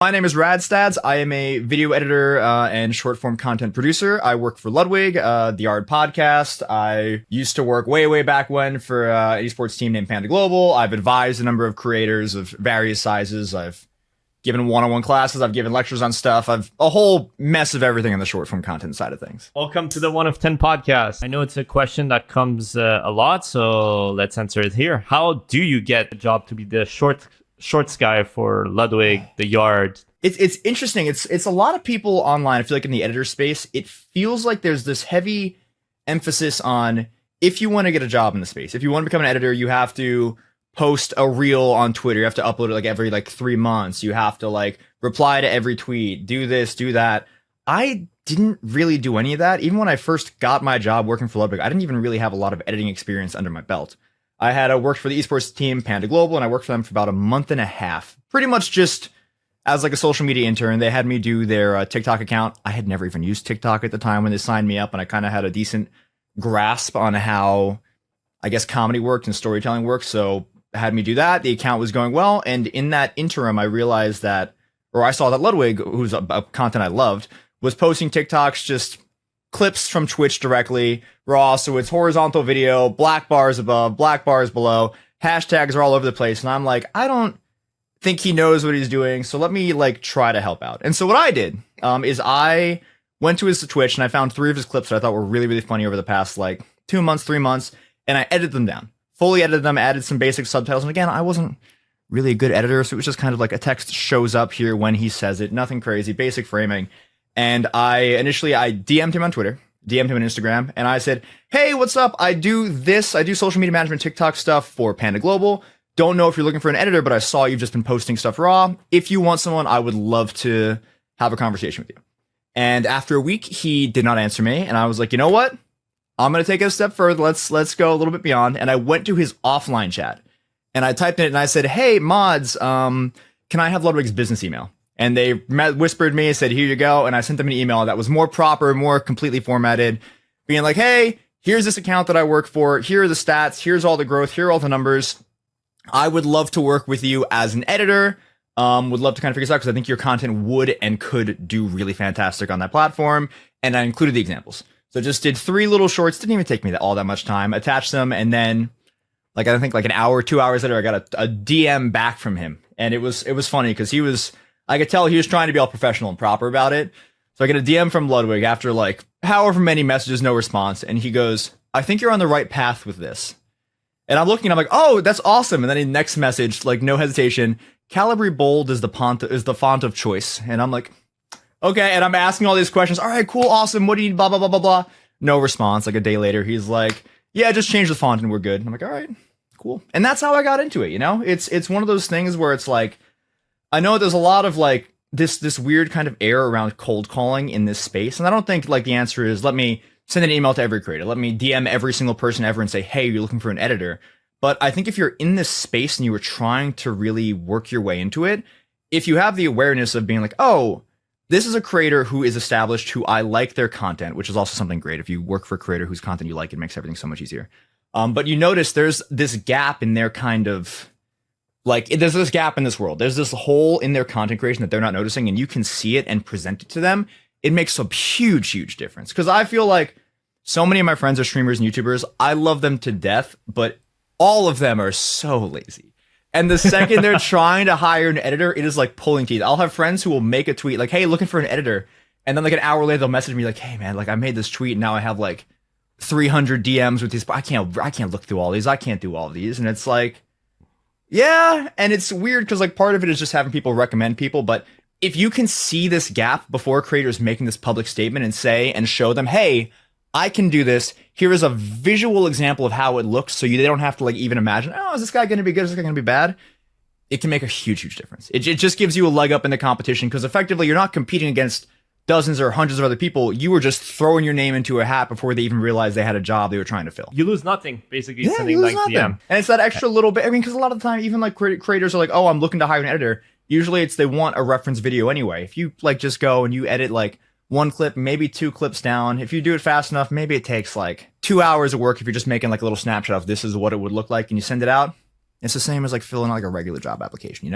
My name is Radstads. I am a video editor and short form content producer. I work for Ludwig, the Yard podcast. I used to work way back when for an esports team named Panda Global. I've advised a number of creators of various sizes. I've given one-on-one classes. I've given lectures on stuff. I've a whole mess of everything on the short form content side of things. Welcome to the 1 of 10 podcast. I know it's a question that comes a lot, so let's answer it here. How do you get a job to be the shorts guy for Ludwig, the Yard? It's interesting. It's a lot of people online. I feel like in the editor space, it feels like there's this heavy emphasis on if you want to get a job in the space, if you want to become an editor, you have to post a reel on Twitter. You have to upload it every 3 months. You have to reply to every tweet, do this, do that. I didn't really do any of that. Even when I first got my job working for Ludwig, I didn't even really have a lot of editing experience under my belt. I had worked for the esports team Panda Global, and I worked for them for about a month and a half, pretty much just as a social media intern. They had me do their TikTok account. I had never even used TikTok at the time when they signed me up, and I kind of had a decent grasp on how, I guess, comedy worked and storytelling worked. So had me do that. The account was going well, and in that interim, I realized that, or I saw that Ludwig, who's a content I loved, was posting TikToks, just clips from Twitch directly, raw. So it's horizontal video, black bars above, black bars below. Hashtags are all over the place, and I'm like, I don't think he knows what he's doing, so let me try to help out. And so what I did is I went to his Twitch and I found 3 of his clips that I thought were really funny over the past 2 months, 3 months, and I edited them down. Fully edited them, added some basic subtitles, and again, I wasn't really a good editor, so it was just kind of a text shows up here when he says it, nothing crazy, basic framing. And I DM'd him on Twitter, DM'd him on Instagram, and I said, hey, what's up? I do social media management TikTok stuff for Panda Global. Don't know if you're looking for an editor, but I saw you've just been posting stuff raw. If you want someone, I would love to have a conversation with you. And after a week, he did not answer me, and I was like, you know what? I'm going to take it a step further. Let's go a little bit beyond. And I went to his offline chat, and I typed in it, and I said, hey, mods, can I have Ludwig's business email? And they whispered me and said, here you go. And I sent them an email that was more proper, more completely formatted, being like, hey, here's this account that I work for. Here are the stats. Here's all the growth. Here are all the numbers. I would love to work with you as an editor. Would love to kind of figure this out because I think your content would and could do really fantastic on that platform. And I included the examples. So just did 3 little shorts. Didn't even take me all that much time. Attached them, and then I think an hour, 2 hours later, I got a DM back from him, and it was funny because I could tell he was trying to be all professional and proper about it. So I get a DM from Ludwig after however many messages, no response, and he goes, I think you're on the right path with this. And I'm looking, and I'm like, oh, that's awesome. And then the next message, no hesitation, Calibri Bold is the font of choice. And I'm like, okay. And I'm asking all these questions. All right, cool, awesome. What do you need? Blah, blah, blah, blah, blah. No response. A day later, he's like, yeah, just change the font and we're good. And I'm like, all right, cool. And that's how I got into it. It's one of those things where it's I know there's a lot of this weird kind of air around cold calling in this space. And I don't think the answer is, let me send an email to every creator. Let me DM every single person ever and say, hey, you're looking for an editor. But I think if you're in this space and you were trying to really work your way into it, if you have the awareness of being oh, this is a creator who is established, who I like their content, which is also something great. If you work for a creator whose content you like, it makes everything so much easier. But you notice there's this gap in their kind of, there's this gap in this world. There's this hole in their content creation that they're not noticing, and you can see it and present it to them. It makes a huge difference. Because I feel so many of my friends are streamers and YouTubers. I love them to death, but all of them are so lazy. And the second they're trying to hire an editor, it is pulling teeth. I'll have friends who will make a tweet hey, looking for an editor. And then an hour later, they'll message me hey, man, I made this tweet and now I have 300 DMs with these. I can't look through all these. I can't do all of these. And it's yeah. And it's weird because part of it is just having people recommend people. But if you can see this gap before creators making this public statement and say and show them, hey, I can do this. Here is a visual example of how it looks, so they don't have to even imagine, oh, is this guy going to be good? Is this guy going to be bad? It can make a huge difference. It just gives you a leg up in the competition because effectively you're not competing against dozens or hundreds of other people. You were just throwing your name into a hat before they even realized they had a job they were trying to fill. You lose nothing, basically. Yeah, sending you lose nothing. DM. And it's that extra little bit. Because a lot of the time, even creators are oh, I'm looking to hire an editor. Usually they want a reference video anyway. If you just go and you edit 1 clip, maybe 2 clips down. If you do it fast enough, maybe it takes 2 hours of work if you're just making a little snapshot of this is what it would look like and you send it out. It's the same as filling out a regular job application,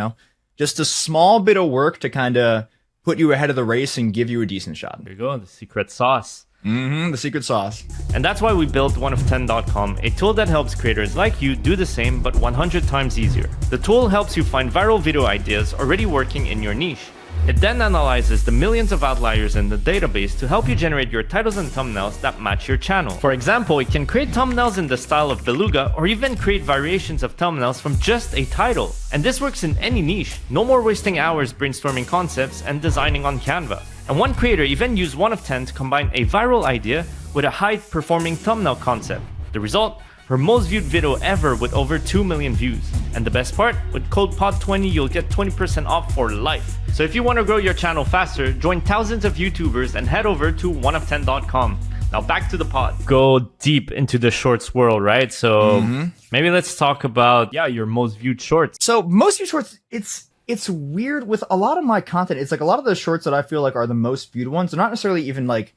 Just a small bit of work to kind of put you ahead of the race and give you a decent shot. There you go, the secret sauce. The secret sauce. And that's why we built 1of10.com, a tool that helps creators like you do the same but 100 times easier. The tool helps you find viral video ideas already working in your niche. It then analyzes the millions of outliers in the database to help you generate your titles and thumbnails that match your channel. For example, it can create thumbnails in the style of Beluga or even create variations of thumbnails from just a title. And this works in any niche. No more wasting hours brainstorming concepts and designing on Canva. And one creator even used 1of10 to combine a viral idea with a high-performing thumbnail concept. The result? Her most viewed video ever with over 2 million views. And the best part? With code POD20 you'll get 20% off for life. So if you want to grow your channel faster, join thousands of YouTubers and head over to 1of10.com. Now back to the pod. Go deep into the shorts world, right? So maybe let's talk about your most viewed shorts. So most viewed shorts, it's weird with a lot of my content. It's like a lot of the shorts that I feel like are the most viewed ones. They're not necessarily even like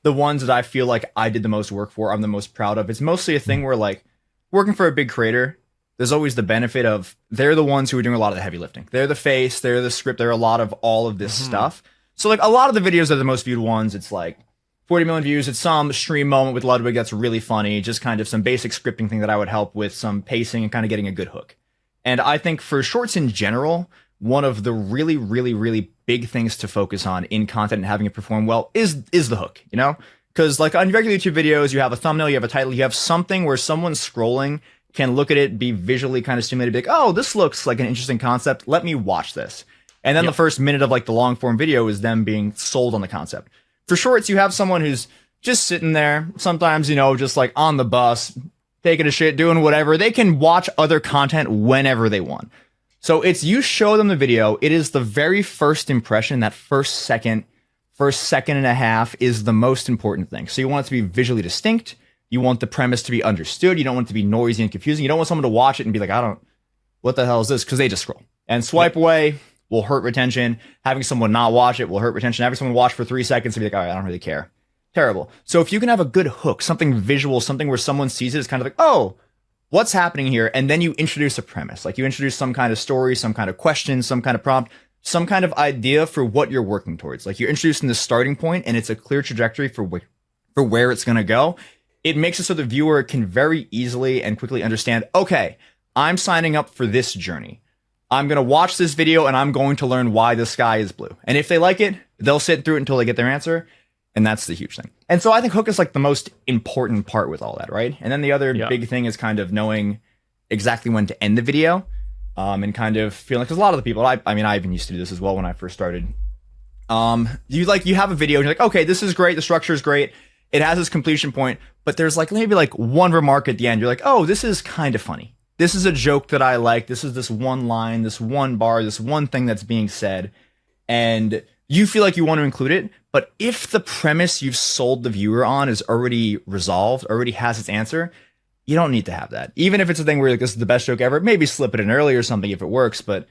the ones that I feel like I did the most work for, I'm the most proud of. It's mostly a thing where like working for a big creator, there's always the benefit of they're the ones who are doing a lot of the heavy lifting. They're the face, they're the script, they're a lot of all of this stuff. So like a lot of the videos that are the most viewed ones, it's like 40 million views. It's some stream moment with Ludwig that's really funny, just kind of some basic scripting thing that I would help with some pacing and kind of getting a good hook. And I think for shorts in general, one of the really, really, really big things to focus on in content and having it perform well is the hook, you know? Because like on regular YouTube videos, you have a thumbnail, you have a title, you have something where someone scrolling can look at it, be visually kind of stimulated, be like, oh, this looks like an interesting concept. Let me watch this. And then the first minute of like the long form video is them being sold on the concept. For shorts, you have someone who's just sitting there, sometimes, you know, just like on the bus, taking a shit, doing whatever. They can watch other content whenever they want. So it's you show them the video. It is the very first impression, that first second and a half is the most important thing. So you want it to be visually distinct. You want the premise to be understood. You don't want it to be noisy and confusing. You don't want someone to watch it and be like, what the hell is this? Because they just scroll. And swipe away will hurt retention. Having someone not watch it will hurt retention. Having someone watch for 3 seconds and be like, all right, I don't really care. Terrible. So if you can have a good hook, something visual, something where someone sees it, it's kind of like, oh, what's happening here? And then you introduce a premise. Like you introduce some kind of story, some kind of question, some kind of prompt, some kind of idea for what you're working towards. Like you're introducing the starting point and it's a clear trajectory for where it's going to go. It makes it so the viewer can very easily and quickly understand, okay, I'm signing up for this journey. I'm going to watch this video and I'm going to learn why the sky is blue. And if they like it, they'll sit through it until they get their answer. And that's the huge thing. And so I think hook is like the most important part with all that, right? And then the other big thing is kind of knowing exactly when to end the video, and kind of feeling, because a lot of the people, I mean, I even used to do this as well when I first started. You have a video and you're like, okay, this is great. The structure is great. It has this completion point, but there's like maybe like one remark at the end. You're like, oh, this is kind of funny. This is a joke that I like. This is this one line, this one bar, this one thing that's being said. And you feel like you want to include it. But if the premise you've sold the viewer on is already resolved, already has its answer, you don't need to have that. Even if it's a thing where you're like, this is the best joke ever, maybe slip it in early or something if it works, but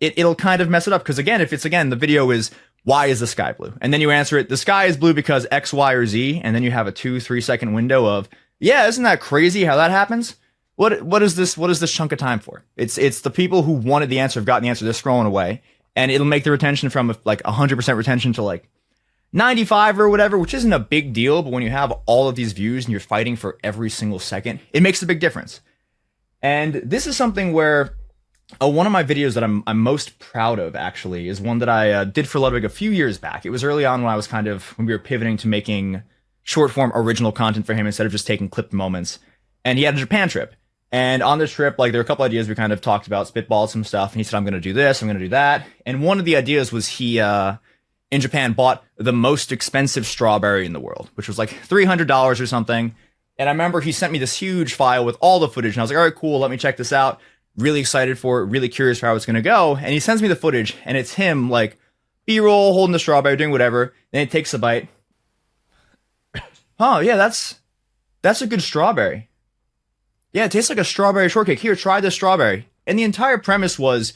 it'll kind of mess it up. Because again, if it's, the video is, why is the sky blue? And then you answer it, the sky is blue because X, Y, or Z. And then you have a 2-3 second window of, yeah, isn't that crazy how that happens? What is this chunk of time for? It's the people who wanted the answer have gotten the answer, they're scrolling away. And it'll make the retention from like 100% retention to like 95 or whatever, which isn't a big deal. But when you have all of these views and you're fighting for every single second, it makes a big difference. And this is something where one of my videos that I'm most proud of actually is one that I did for Ludwig a few years back. It was early on when we were pivoting to making short form original content for him instead of just taking clipped moments. And he had a Japan trip. And on this trip, like there were a couple ideas we kind of talked about, spitballed some stuff. And he said, I'm going to do this, I'm going to do that. And one of the ideas was he, in Japan, bought the most expensive strawberry in the world, which was like $300 or something. And I remember he sent me this huge file with all the footage. And I was like, all right, cool, let me check this out. Really excited for it, really curious for how it's going to go. And he sends me the footage, and it's him, like, B-roll, holding the strawberry, doing whatever. Then he takes a bite. Oh, yeah, that's a good strawberry. Yeah, it tastes like a strawberry shortcake. Here, try this strawberry. And the entire premise was,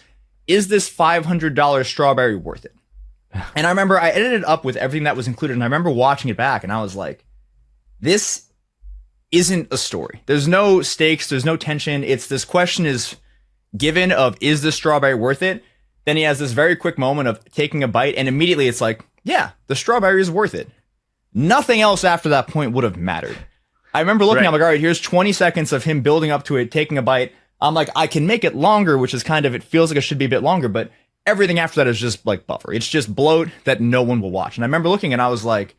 is this $500 strawberry worth it? And I remember I edited it up with everything that was included, and I remember watching it back, and I was like, this isn't a story. There's no stakes, there's no tension. It's this question is given of, is this strawberry worth it? Then he has this very quick moment of taking a bite, and immediately it's like, yeah, the strawberry is worth it. Nothing else after that point would have mattered. I remember looking, I'm like, all right, here's 20 seconds of him building up to it, taking a bite. I'm like, I can make it longer, which is kind of, it feels like it should be a bit longer, but everything after that is just like buffer. It's just bloat that no one will watch. And I remember looking and I was like,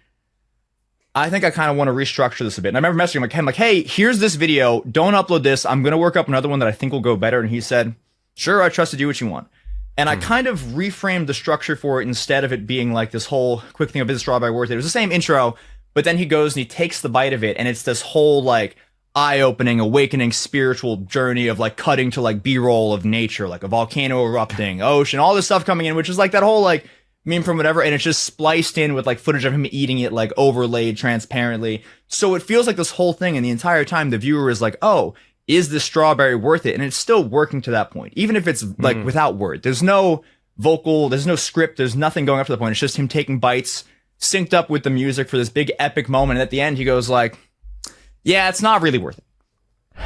I think I kind of want to restructure this a bit. And I remember messaging him like, hey, here's this video. Don't upload this. I'm going to work up another one that I think will go better. And he said, sure, I trust you, do what you want. And I kind of reframed the structure for it instead of it being like this whole quick thing of is strawberry worth it. It was the same intro, but then he goes and he takes the bite of it. And it's this whole like eye-opening, awakening spiritual journey of like cutting to like B-roll of nature, like a volcano erupting, ocean, all this stuff coming in, which is like that whole like meme from whatever, and it's just spliced in with like footage of him eating it like overlaid transparently. So it feels like this whole thing, and the entire time the viewer is like, oh, is this strawberry worth it? And it's still working to that point, even if it's like without word. There's no vocal, there's no script, there's nothing going up to the point. It's just him taking bites, synced up with the music for this big epic moment. And at the end, he goes like, yeah, it's not really worth it.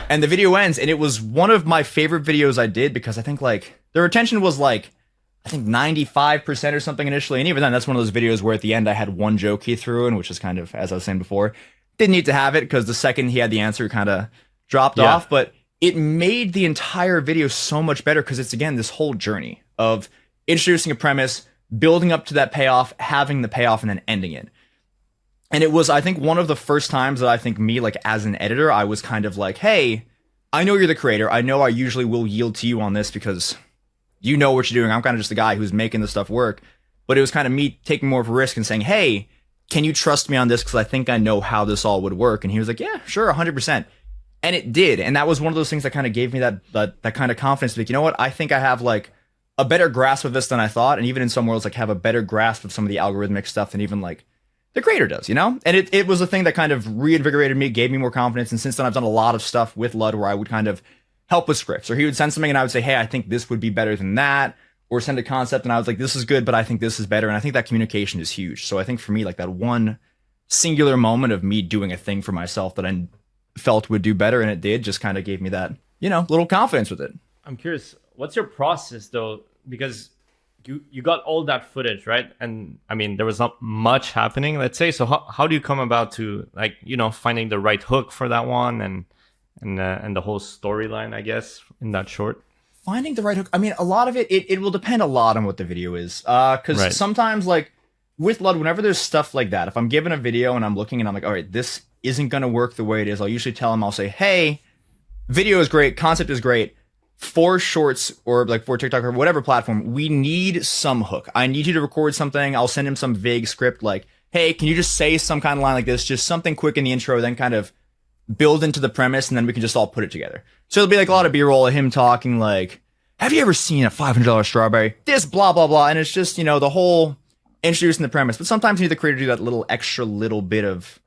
And the video ends, and it was one of my favorite videos I did because I think like the retention was like, I think 95% or something initially. And even then, that's one of those videos where at the end I had one joke he threw in, which is kind of, as I was saying before, didn't need to have it because the second he had the answer, kind of dropped off. But it made the entire video so much better because it's, again, this whole journey of introducing a premise, building up to that payoff, having the payoff, and then ending it. And it was, I think, one of the first times that I think me, like, as an editor, I was kind of like, hey, I know you're the creator. I know I usually will yield to you on this because you know what you're doing. I'm kind of just the guy who's making the stuff work. But it was kind of me taking more of a risk and saying, hey, can you trust me on this? Because I think I know how this all would work. And he was like, yeah, sure, 100%. And it did. And that was one of those things that kind of gave me that kind of confidence. Like, you know what? I think I have, like, a better grasp of this than I thought. And even in some worlds, like, have a better grasp of some of the algorithmic stuff than even, like, the creator does, you know? And it was a thing that kind of reinvigorated me, gave me more confidence. And since then, I've done a lot of stuff with Lud where I would kind of help with scripts. Or he would send something and I would say, hey, I think this would be better than that. Or send a concept and I was like, this is good, but I think this is better. And I think that communication is huge. So I think for me, like, that one singular moment of me doing a thing for myself that I felt would do better, and it did, just kind of gave me that, you know, little confidence with it. I'm curious, what's your process though? Because you got all that footage, right? And I mean, there was not much happening, let's say. So how do you come about to, like, you know, finding the right hook for that one and the whole storyline, I guess, in that short? Finding the right hook. I mean, a lot of it will depend a lot on what the video is. Because sometimes, like, with Lud, whenever there's stuff like that, if I'm given a video and I'm looking and I'm like, all right, this isn't going to work the way it is, I'll usually tell him, I'll say, hey, video is great, concept is great. For shorts or like for TikTok or whatever platform, we need some hook. I need you to record something. I'll send him some vague script like, hey, can you just say some kind of line like this? Just something quick in the intro, then kind of build into the premise, and then we can just all put it together. So it'll be like a lot of B-roll of him talking like, have you ever seen a $500 strawberry? This blah, blah, blah. And it's just, you know, the whole introducing the premise. But sometimes you need the creator to do that little extra little bit of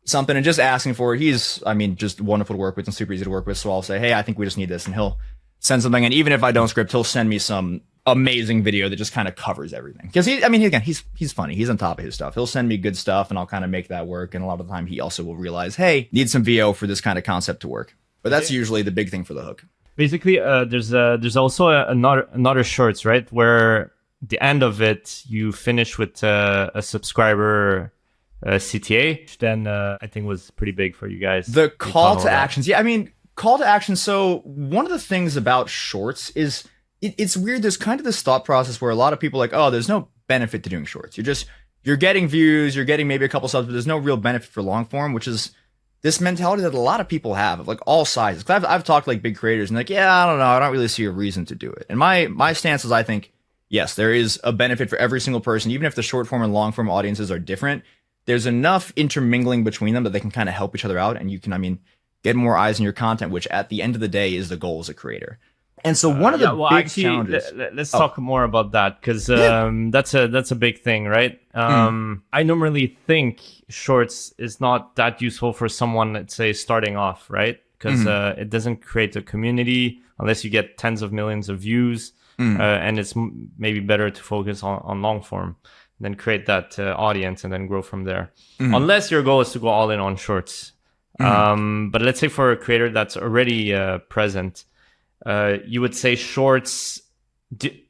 something and just asking for it. He's, I mean, just wonderful to work with and super easy to work with. So I'll say, hey, I think we just need this. And he'll send something. And even if I don't script, he'll send me some amazing video that just kind of covers everything. Because he, I mean, again, he's funny. He's on top of his stuff. He'll send me good stuff and I'll kind of make that work. And a lot of the time he also will realize, hey, need some VO for this kind of concept to work. But that's usually the big thing for the hook. Basically, there's also another shorts, right? Where the end of it, you finish with a subscriber CTA, then I think was pretty big for you guys. The call to actions. Yeah, I mean, call to action. So one of the things about shorts is it's weird. There's kind of this thought process where a lot of people are like, oh, there's no benefit to doing shorts. You're getting views, you're getting maybe a couple subs, but there's no real benefit for long form, which is this mentality that a lot of people have of like all sizes. Cause I've talked to like big creators and like, yeah, I don't know. I don't really see a reason to do it. And my stance is I think, yes, there is a benefit for every single person, even if the short form and long form audiences are different. There's enough intermingling between them that they can kind of help each other out. And you can, I mean, get more eyes on your content, which at the end of the day is the goal as a creator. And so one of the big challenges. Let's talk more about that because that's a big thing, right? I normally think shorts is not that useful for someone, let's say, starting off, right? Because it doesn't create a community unless you get tens of millions of views, and it's maybe better to focus on long form, then create that audience and then grow from there. Unless your goal is to go all in on shorts. But let's say for a creator that's already present, you would say shorts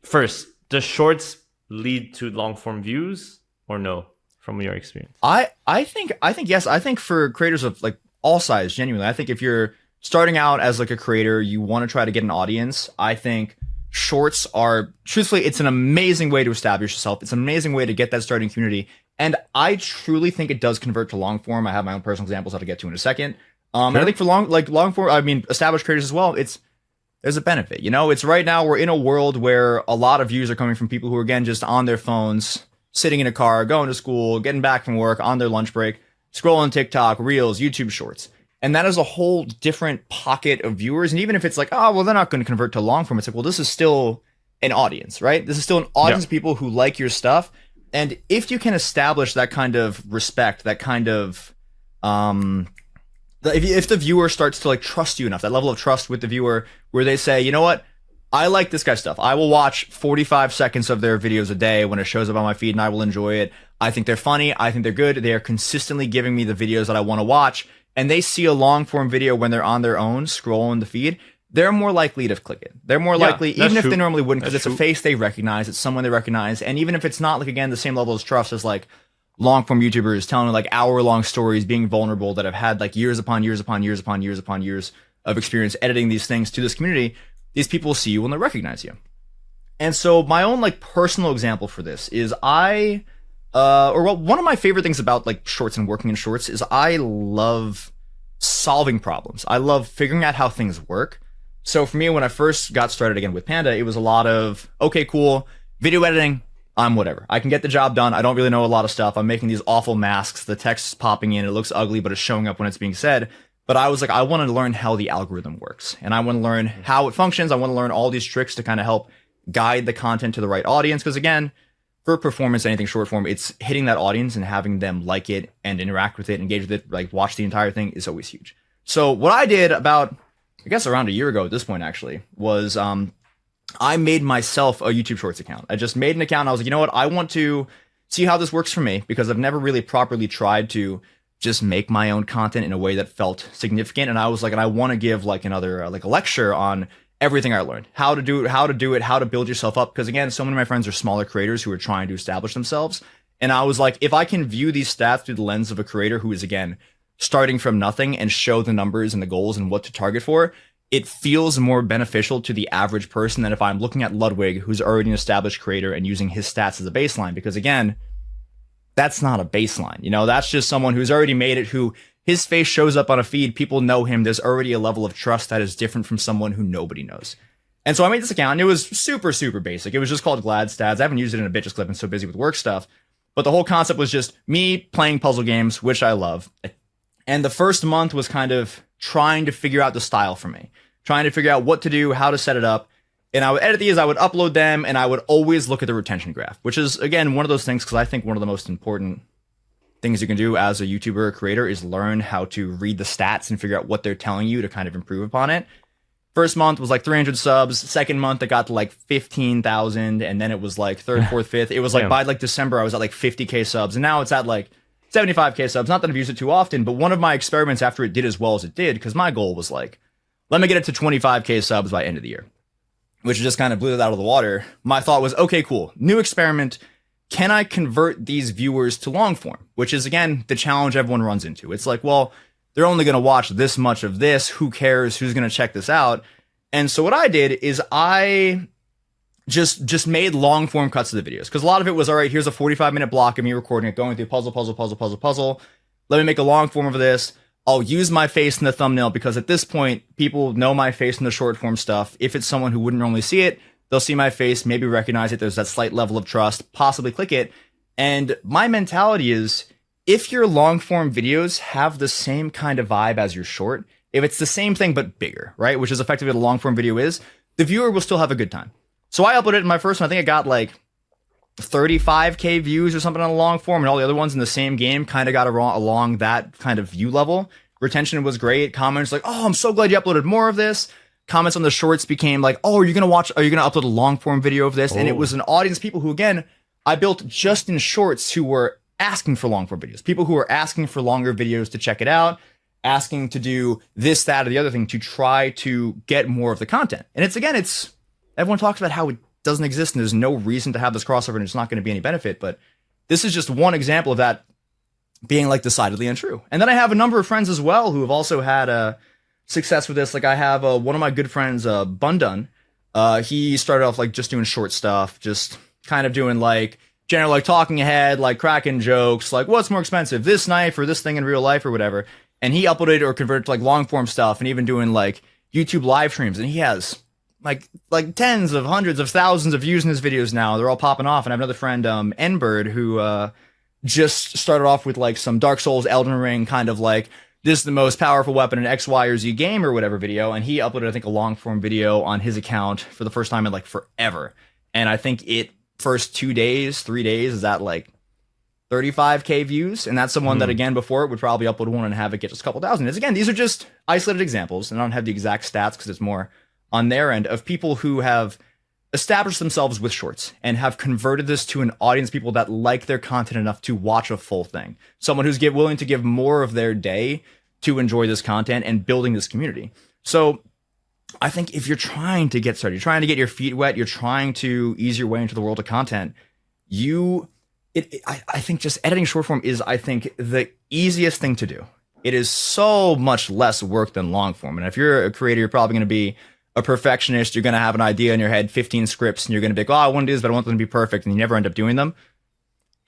First, does shorts lead to long form views or no? From your experience, I think yes. I think for creators of like all size, genuinely, I think if you're starting out as like a creator, you want to try to get an audience. I think shorts are, truthfully, it's an amazing way to establish yourself. It's an amazing way to get that starting community. And I truly think it does convert to long form. I have my own personal examples I'll get to in a second. And I think for long form, I mean, established creators as well, there's a benefit. You know, it's right now we're in a world where a lot of views are coming from people who are, again, just on their phones, sitting in a car, going to school, getting back from work, on their lunch break, scrolling TikTok, Reels, YouTube Shorts. And that is a whole different pocket of viewers. And even if it's like, oh, well, they're not going to convert to long form, it's like, well, this is still an audience, right? This is still an audience of people who like your stuff. And if you can establish that kind of respect, that kind of, if the viewer starts to like trust you enough, that level of trust with the viewer where they say, you know what? I like this guy's stuff. I will watch 45 seconds of their videos a day when it shows up on my feed, and I will enjoy it. I think they're funny. I think they're good. They are consistently giving me the videos that I want to watch. And they see a long form video when they're on their own, scrolling the feed. They're more likely to click it. They're more likely, even if they normally wouldn't, because it's a face they recognize. It's someone they recognize. And even if it's not, like, again, the same level of trust as like long form YouTubers telling like hour-long stories, being vulnerable, that have had like years upon years upon years upon years upon years of experience editing these things to this community, these people see you and they recognize you. And so my own like personal example for this is one of my favorite things about like shorts and working in shorts is I love solving problems. I love figuring out how things work. So for me, when I first got started again with Panda, it was a lot of, okay, cool, video editing, I'm whatever. I can get the job done. I don't really know a lot of stuff. I'm making these awful masks. The text is popping in. It looks ugly, but it's showing up when it's being said. But I was like, I want to learn how the algorithm works. And I want to learn how it functions. I want to learn all these tricks to kind of help guide the content to the right audience. Because again, for performance, anything short form, it's hitting that audience and having them like it and interact with it, engage with it, like watch the entire thing is always huge. So what I did about, I guess around a year ago at this point actually, was I made myself a YouTube Shorts account. I just made an account. I was like, you know what? I want to see how this works for me, because I've never really properly tried to just make my own content in a way that felt significant. And I was like, and I want to give like another, like a lecture on everything I learned, how to do it, how to build yourself up. Because again, so many of my friends are smaller creators who are trying to establish themselves. And I was like, if I can view these stats through the lens of a creator who is, again, starting from nothing and show the numbers and the goals and what to target for, it feels more beneficial to the average person than if I'm looking at Ludwig, who's already an established creator, and using his stats as a baseline. Because again, that's not a baseline. You know, that's just someone who's already made it, who his face shows up on a feed. People know him. There's already a level of trust that is different from someone who nobody knows. And so I made this account, and it was super, super basic. It was just called Radstads. I haven't used it in a bit just because I've been so busy with work stuff. But the whole concept was just me playing puzzle games, which I love. And the first month was kind of trying to figure out the style for me, trying to figure out what to do, how to set it up. And I would edit these, I would upload them, and I would always look at the retention graph, which is, again, one of those things, because I think one of the most important things you can do as a YouTuber or creator is learn how to read the stats and figure out what they're telling you to kind of improve upon it. First month was like 300 subs. Second month, it got to like 15,000. And then it was like third, fourth, fifth. It was like by like December, I was at like 50K subs. And now it's at like 75K subs. Not that I've used it too often, but one of my experiments after it did as well as it did, because my goal was like, let me get it to 25K subs by end of the year, which just kind of blew it out of the water. My thought was, okay, cool. New experiment. Can I convert these viewers to long form? Which is, again, the challenge everyone runs into. It's like, well, they're only going to watch this much of this. Who cares? Who's going to check this out? And so what I did is I just made long form cuts of the videos. Because a lot of it was, all right, here's a 45-minute block of me recording it, going through puzzle. Let me make a long form of this. I'll use my face in the thumbnail, because at this point, people know my face in the short form stuff. If it's someone who wouldn't normally see it, they'll see my face, maybe recognize it. There's that slight level of trust, possibly click it. And my mentality is, if your long form videos have the same kind of vibe as your short, if it's the same thing but bigger, right, which is effectively what a long form video is, the viewer will still have a good time. So I uploaded it in my first one. I think I got like 35K views or something on a long form, and all the other ones in the same game kind of got along that kind of view level. Retention was great. Comments like, oh, I'm so glad you uploaded more of this. Comments on the shorts became like, oh, are you going to upload a long form video of this? Oh. And it was an audience of people who, again, I built just in shorts, who were asking for long form videos. People who were asking for longer videos to check it out, asking to do this, that, or the other thing to try to get more of the content. And it's everyone talks about how doesn't exist, and there's no reason to have this crossover, and it's not going to be any benefit. But this is just one example of that being like decidedly untrue. And then I have a number of friends as well who have also had success with this. Like I have one of my good friends, Bundun. He started off like just doing short stuff, just kind of doing like general like talking ahead, like cracking jokes, like what's more expensive, this knife or this thing in real life or whatever. And he uploaded or converted to like long form stuff, and even doing like YouTube live streams. And he has like tens of hundreds of thousands of views in his videos now. They're all popping off. And I have another friend, Nbird, who just started off with like some Dark Souls, Elden Ring kind of like, this is the most powerful weapon in X, Y, or Z game or whatever video. And he uploaded, I think, a long form video on his account for the first time in like forever. And I think first 2 days, 3 days is at like 35K views. And that's someone that, again, before it would probably upload one and have it get just a couple thousand. It's, again, these are just isolated examples. And I don't have the exact stats because it's more on their end of people who have established themselves with shorts and have converted this to an audience, people that like their content enough to watch a full thing. Someone who's willing to give more of their day to enjoy this content and building this community. So I think if you're trying to get started, you're trying to get your feet wet, you're trying to ease your way into the world of content, I think just editing short form is, I think, the easiest thing to do. It is so much less work than long form. And if you're a creator, you're probably going to be a perfectionist. You're going to have an idea in your head, 15 scripts, and you're going to be like, oh, I want to do this, but I want them to be perfect. And you never end up doing them.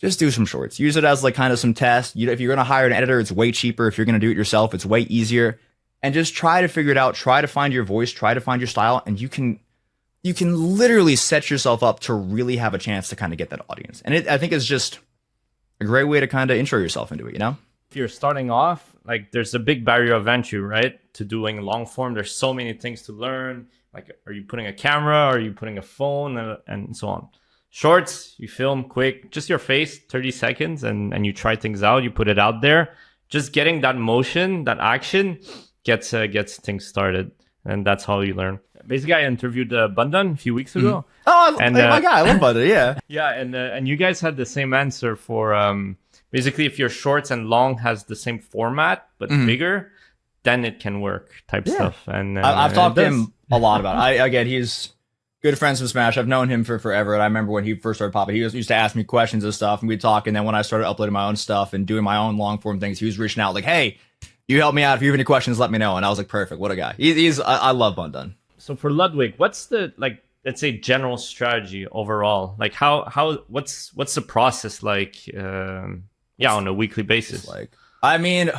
Just do some shorts. Use it as like kind of some test. If you're going to hire an editor, it's way cheaper. If you're going to do it yourself, it's way easier. And just try to figure it out. Try to find your voice. Try to find your style. And you can literally set yourself up to really have a chance to kind of get that audience. And I think it's just a great way to kind of intro yourself into it, you know? If you're starting off, like there's a big barrier of entry, right? To doing long form. There's so many things to learn. Like, are you putting a camera? Are you putting a phone? And so on. Shorts, you film quick, just your face, 30 seconds, and you try things out. You put it out there. Just getting that motion, that action gets things started. And that's how you learn. Basically, I interviewed Bundan a few weeks ago. Oh, my God, I love Bundan, yeah. Yeah, and you guys had the same answer for basically if your shorts and long has the same format but bigger, then it can work type stuff. And I've talked to him a lot about it. Again, he's good friends from Smash. I've known him for forever, and I remember when he first started popping, he used to ask me questions and stuff, and we'd talk. And then when I started uploading my own stuff and doing my own long form things, he was reaching out like, "Hey, you help me out. If you have any questions, let me know." And I was like, "Perfect, what a guy." I love Bundan. So for Ludwig, what's the let's say general strategy overall? Like what's the process like? On a weekly basis. I mean,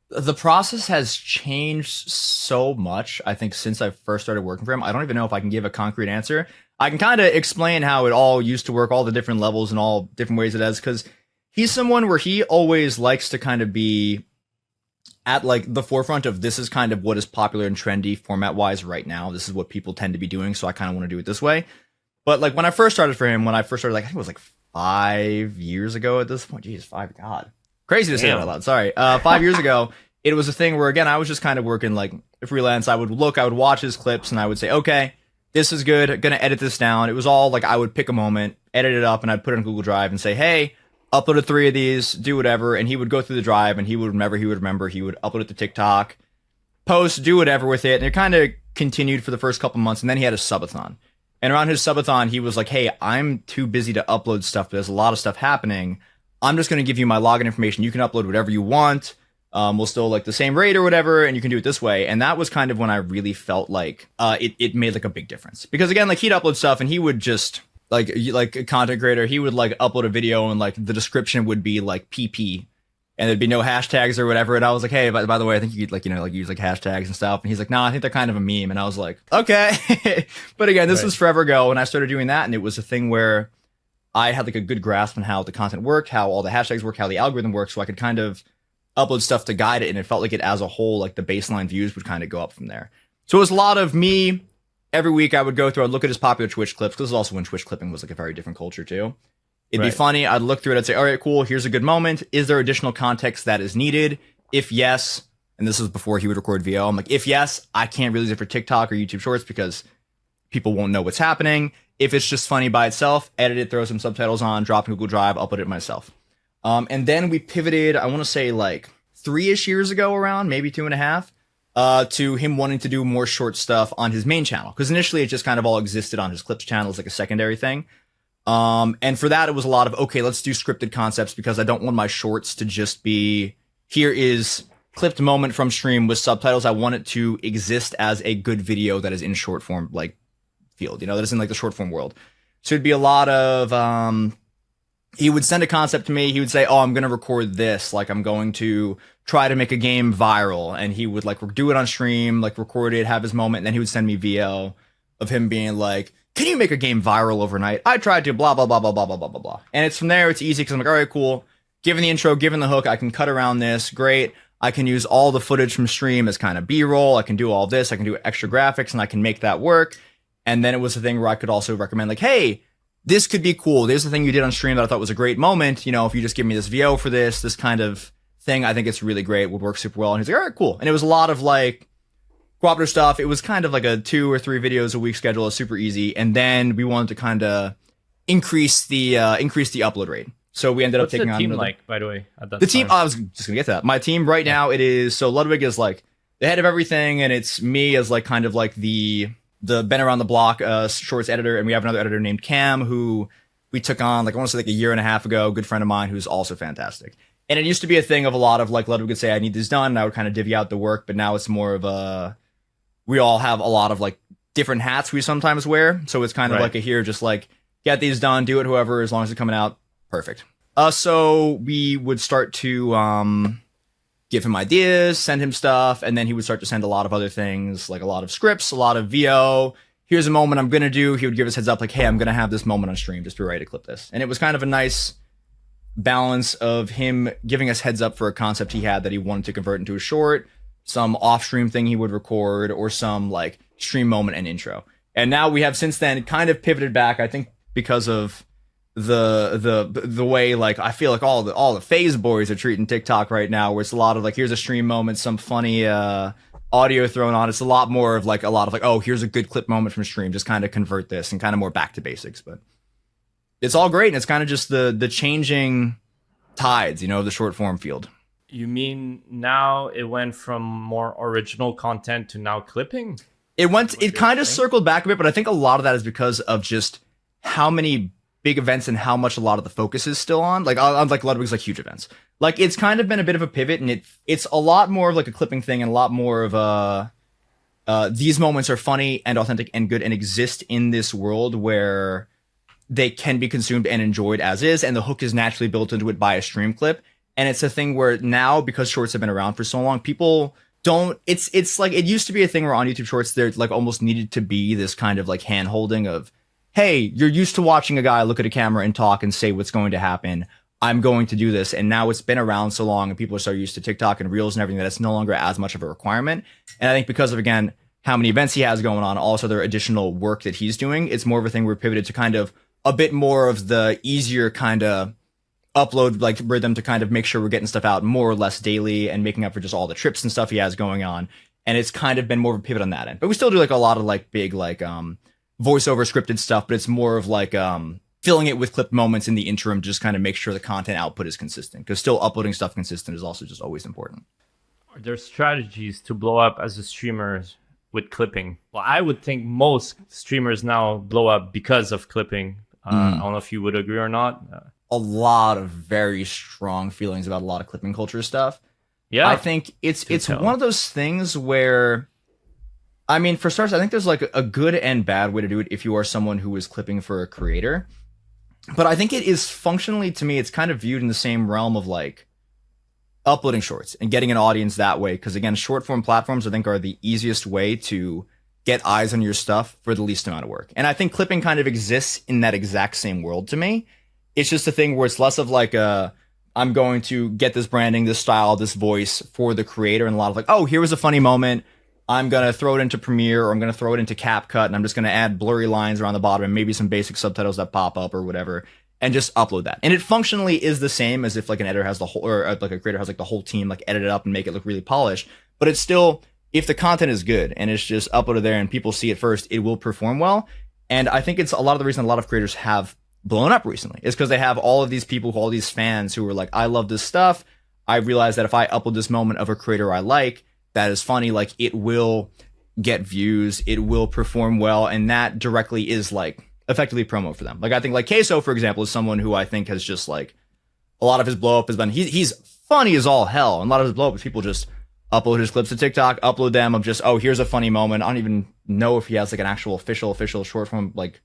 the process has changed so much, I think, since I first started working for him. I don't even know if I can give a concrete answer. I can kind of explain how it all used to work, all the different levels and all different ways it does, because he's someone where he always likes to kind of be at like the forefront of this is kind of what is popular and trendy format wise right now. This is what people tend to be doing, so I kind of want to do it this way. But like when I first started for him, like I think it was like 5 years ago at this point. Jeez, God. Crazy to say that out loud. Sorry. 5 years ago, it was a thing where, again, I was just kind of working like freelance. I would watch his clips, and I would say, okay, this is good. I'm going to edit this down. It was all like I would pick a moment, edit it up, and I'd put it in Google Drive and say, hey, uploaded 3 of these, do whatever. And he would go through the drive, and he would remember. He would upload it to TikTok, post, do whatever with it. And it kind of continued for the first couple months. And then he had a subathon. And around his subathon, he was like, hey, I'm too busy to upload stuff, but there's a lot of stuff happening. I'm just going to give you my login information. You can upload whatever you want. We'll still like the same rate or whatever, and you can do it this way. And that was kind of when I really felt like it made like a big difference. Because again, like he'd upload stuff, and he would just like a content creator, he would like upload a video, and like the description would be like PP, and there'd be no hashtags or whatever. And I was like, hey, by the way, I think you could use like hashtags and stuff. And he's like, nah, I think they're kind of a meme. And I was like, okay. But again, this was forever ago, and I started doing that, and it was a thing where I had like a good grasp on how the content worked, how all the hashtags work, how the algorithm works, so I could kind of upload stuff to guide it, and it felt like it as a whole, like the baseline views would kind of go up from there. So it was a lot of me. Every week I would go through, I'd look at his popular Twitch clips, because this is also when Twitch clipping was like a very different culture too. It'd be funny. I'd look through it. I'd say, all right, cool. Here's a good moment. Is there additional context that is needed? If yes, and this was before he would record VO, I'm like, if yes, I can't release it for TikTok or YouTube Shorts because people won't know what's happening. If it's just funny by itself, edit it, throw some subtitles on, drop in Google Drive, upload it myself. And then we pivoted, I want to say like 3-ish years ago around, maybe 2.5. to him wanting to do more short stuff on his main channel. Because initially it just kind of all existed on his clips channel as like a secondary thing. And for that, it was a lot of, okay, let's do scripted concepts because I don't want my shorts to just be, here is clipped moment from stream with subtitles. I want it to exist as a good video that is in short form, like field, that is in like the short form world. So it'd be a lot of, he would send a concept to me. He would say, oh, I'm going to record this. Like, I'm going to try to make a game viral. And he would like do it on stream, like record it, have his moment. And then he would send me VO of him being like, can you make a game viral overnight? I tried to, blah, blah, blah, blah, blah, blah, blah, blah, blah. And it's from there, it's easy because I'm like, all right, cool. Given the intro, given the hook, I can cut around this. Great. I can use all the footage from stream as kind of B-roll. I can do all this. I can do extra graphics and I can make that work. And then it was a thing where I could also recommend like, hey, this could be cool. There's the thing you did on stream that I thought was a great moment. If you just give me this VO for this kind of thing, I think it's really great. Would work super well. And he's like, all right, cool. And it was a lot of like cooperative stuff. It was kind of like a 2 or 3 videos a week schedule. It's super easy. And then we wanted to kind of increase the upload rate. So we ended up taking on the team like, by the way, at that the team. I was just gonna get to that. My team right now, it is so Ludwig is like the head of everything, and it's me as like kind of like the been around the block shorts editor, and we have another editor named Cam who we took on like I want to say like a year and a half ago. Good friend of mine who's also fantastic. And it used to be a thing of a lot of like Ludwig would say I need this done, and I would kind of divvy out the work. But now it's more of a we all have a lot of like different hats we sometimes wear, so it's kind of like a here just like get these done, do it whoever as long as it's coming out perfect. So we would start to give him ideas, send him stuff, and then he would start to send a lot of other things, like a lot of scripts, a lot of VO. Here's a moment I'm going to do. He would give us heads up like, hey, I'm going to have this moment on stream. Just be ready to clip this. And it was kind of a nice balance of him giving us heads up for a concept he had that he wanted to convert into a short, some off-stream thing he would record, or some like stream moment and intro. And now we have since then kind of pivoted back, I think because of the way like I feel like all the phase boys are treating TikTok right now, where it's a lot of like here's a stream moment, some funny audio thrown on. It's a lot more of like oh, here's a good clip moment from stream, just kind of convert this and kind of more back to basics. But it's all great, and it's kind of just the changing tides, of the short form field. You mean now it went from more original content to now clipping? It kind of circled back a bit, but I think a lot of that is because of just how many big events and how much a lot of the focus is still on. Like Ludwig's like huge events. Like it's kind of been a bit of a pivot, and it's a lot more of like a clipping thing and a lot more of these moments are funny and authentic and good and exist in this world where they can be consumed and enjoyed as is, and the hook is naturally built into it by a stream clip. And it's a thing where now, because shorts have been around for so long, people don't it's like it used to be a thing where on YouTube shorts there like almost needed to be this kind of like hand holding of, hey, you're used to watching a guy look at a camera and talk and say what's going to happen. I'm going to do this. And now it's been around so long and people are so used to TikTok and Reels and everything that it's no longer as much of a requirement. And I think because of, again, how many events he has going on, also their additional work that he's doing, it's more of a thing we're pivoted to kind of a bit more of the easier kind of upload like rhythm to kind of make sure we're getting stuff out more or less daily and making up for just all the trips and stuff he has going on. And it's kind of been more of a pivot on that end. But we still do like a lot of like big like voiceover scripted stuff, but it's more of like filling it with clip moments in the interim, just kind of make sure the content output is consistent, because still uploading stuff consistent is also just always important. Are there strategies to blow up as a streamer with clipping? Well, I would think most streamers now blow up because of clipping. I don't know if you would agree or not. A lot of very strong feelings about a lot of clipping culture stuff. Yeah, I think it's one of those things where, I mean, for starters, I think there's like a good and bad way to do it if you are someone who is clipping for a creator. But I think it is functionally, to me, it's kind of viewed in the same realm of like uploading shorts and getting an audience that way. Because again, short form platforms, I think, are the easiest way to get eyes on your stuff for the least amount of work. And I think clipping kind of exists in that exact same world to me. It's just a thing where it's less of like I'm going to get this branding, this style, this voice for the creator, and a lot of like, oh, here was a funny moment. I'm going to throw it into Premiere, or I'm going to throw it into CapCut, and I'm just going to add blurry lines around the bottom and maybe some basic subtitles that pop up or whatever, and just upload that. And it functionally is the same as if like an editor has the whole, or like a creator has like the whole team like edit it up and make it look really polished. But it's still, if the content is good and it's just uploaded there and people see it first, it will perform well. And I think it's a lot of the reason a lot of creators have blown up recently is because they have all of these people, all these fans who are like, I love this stuff. I realize that if I upload this moment of a creator I like, that is funny, like it will get views, it will perform well, and that directly is like effectively promo for them. Like I think like Queso, for example, is someone who I think has just like a lot of his blow up has been he's funny as all hell, and a lot of his blow up is people just upload his clips to TikTok, upload them of just, oh, here's a funny moment. I don't even know if he has like an actual official short form like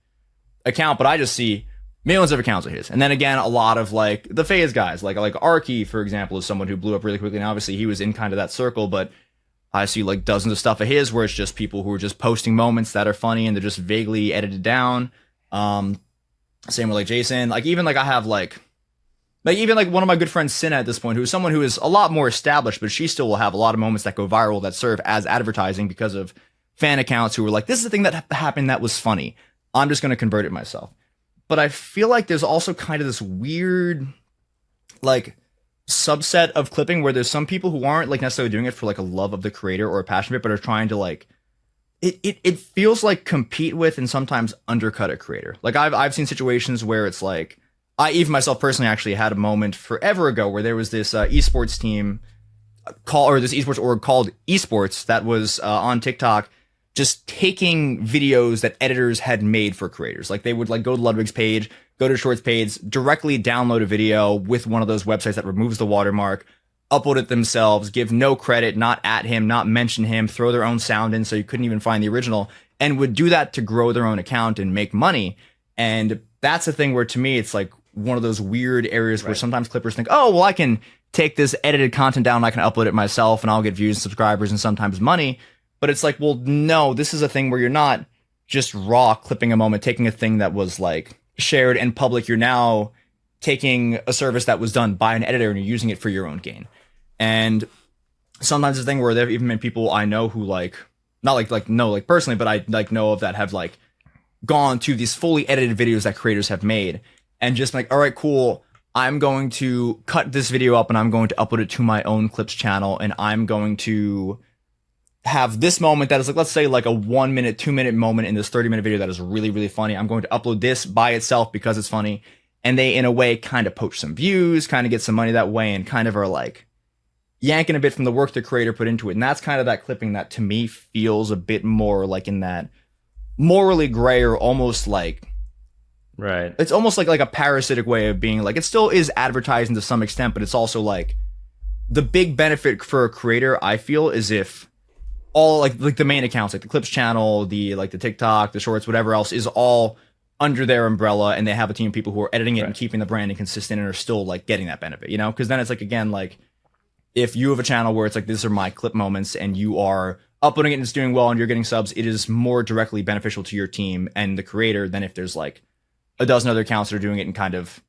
account, but I just see millions of accounts of his. And then again, a lot of like the FaZe guys, like Arky, for example, is someone who blew up really quickly, and obviously he was in kind of that circle, but I see like dozens of stuff of his where it's just people who are just posting moments that are funny and they're just vaguely edited down. Same with like Jason. Like even like I have like even like one of my good friends, Cinna, at this point, who's someone who is a lot more established, but she still will have a lot of moments that go viral that serve as advertising because of fan accounts who were like, this is the thing that happened that was funny. I'm just going to convert it myself. But I feel like there's also kind of this weird like subset of clipping where there's some people who aren't like necessarily doing it for like a love of the creator or a passion of it, but are trying to like it feels like compete with and sometimes undercut a creator. Like I've seen situations where it's like I even myself personally actually had a moment forever ago where there was this esports team this esports org called Esports that was on TikTok just taking videos that editors had made for creators. Like they would like go to Ludwig's page, go to Shorts page, directly download a video with one of those websites that removes the watermark, upload it themselves, give no credit, not at him, not mention him, throw their own sound in so you couldn't even find the original, and would do that to grow their own account and make money. And that's the thing where to me it's like one of those weird areas where sometimes clippers think, oh, well, I can take this edited content down and I can upload it myself and I'll get views and subscribers and sometimes money. But it's like, well, no, this is a thing where you're not just raw clipping a moment, taking a thing that was like shared and public. You're now taking a service that was done by an editor and you're using it for your own gain. And sometimes the thing where there have even been people I know who like, not like know like personally, but I like know of that have like gone to these fully edited videos that creators have made and just like, all right, cool. I'm going to cut this video up and I'm going to upload it to my own clips channel. And I'm going to have this moment that is like, let's say like a 1 minute, 2 minute moment in this 30-minute video that is really, really funny. I'm going to upload this by itself because it's funny. And they, in a way, kind of poach some views, kind of get some money that way, and kind of are like yanking a bit from the work the creator put into it. And that's kind of that clipping that to me feels a bit more like in that morally gray or almost like, right. It's almost like a parasitic way of being like, it still is advertising to some extent, but it's also like the big benefit for a creator, I feel, is if all like the main accounts, like the clips channel, the like the TikTok, the shorts, whatever else is all under their umbrella, and they have a team of people who are editing it and keeping the branding consistent and are still like getting that benefit, you know? Because then it's like, again, like if you have a channel where it's like, these are my clip moments and you are uploading it and it's doing well and you're getting subs, it is more directly beneficial to your team and the creator than if there's like a dozen other accounts that are doing it and kind of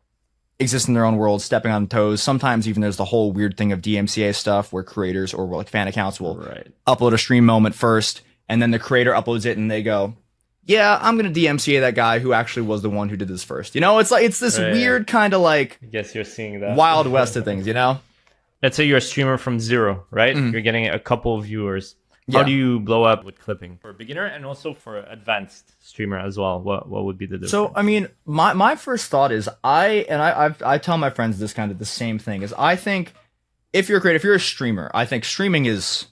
exist in their own world, stepping on toes. Sometimes even there's the whole weird thing of DMCA stuff where creators or like fan accounts will upload a stream moment first, and then the creator uploads it and they go, yeah, I'm going to DMCA that guy who actually was the one who did this first. You know, it's like, it's this weird kind of like, I guess you're seeing that Wild West of things, you know? Let's say you're a streamer from zero, right? You're getting a couple of viewers. How do you blow up with clipping for a beginner and also for an advanced streamer as well? What would be the difference? So, I mean, my first thought is I tell my friends this kind of the same thing is I think if you're a creator, if you're a streamer, I think streaming is,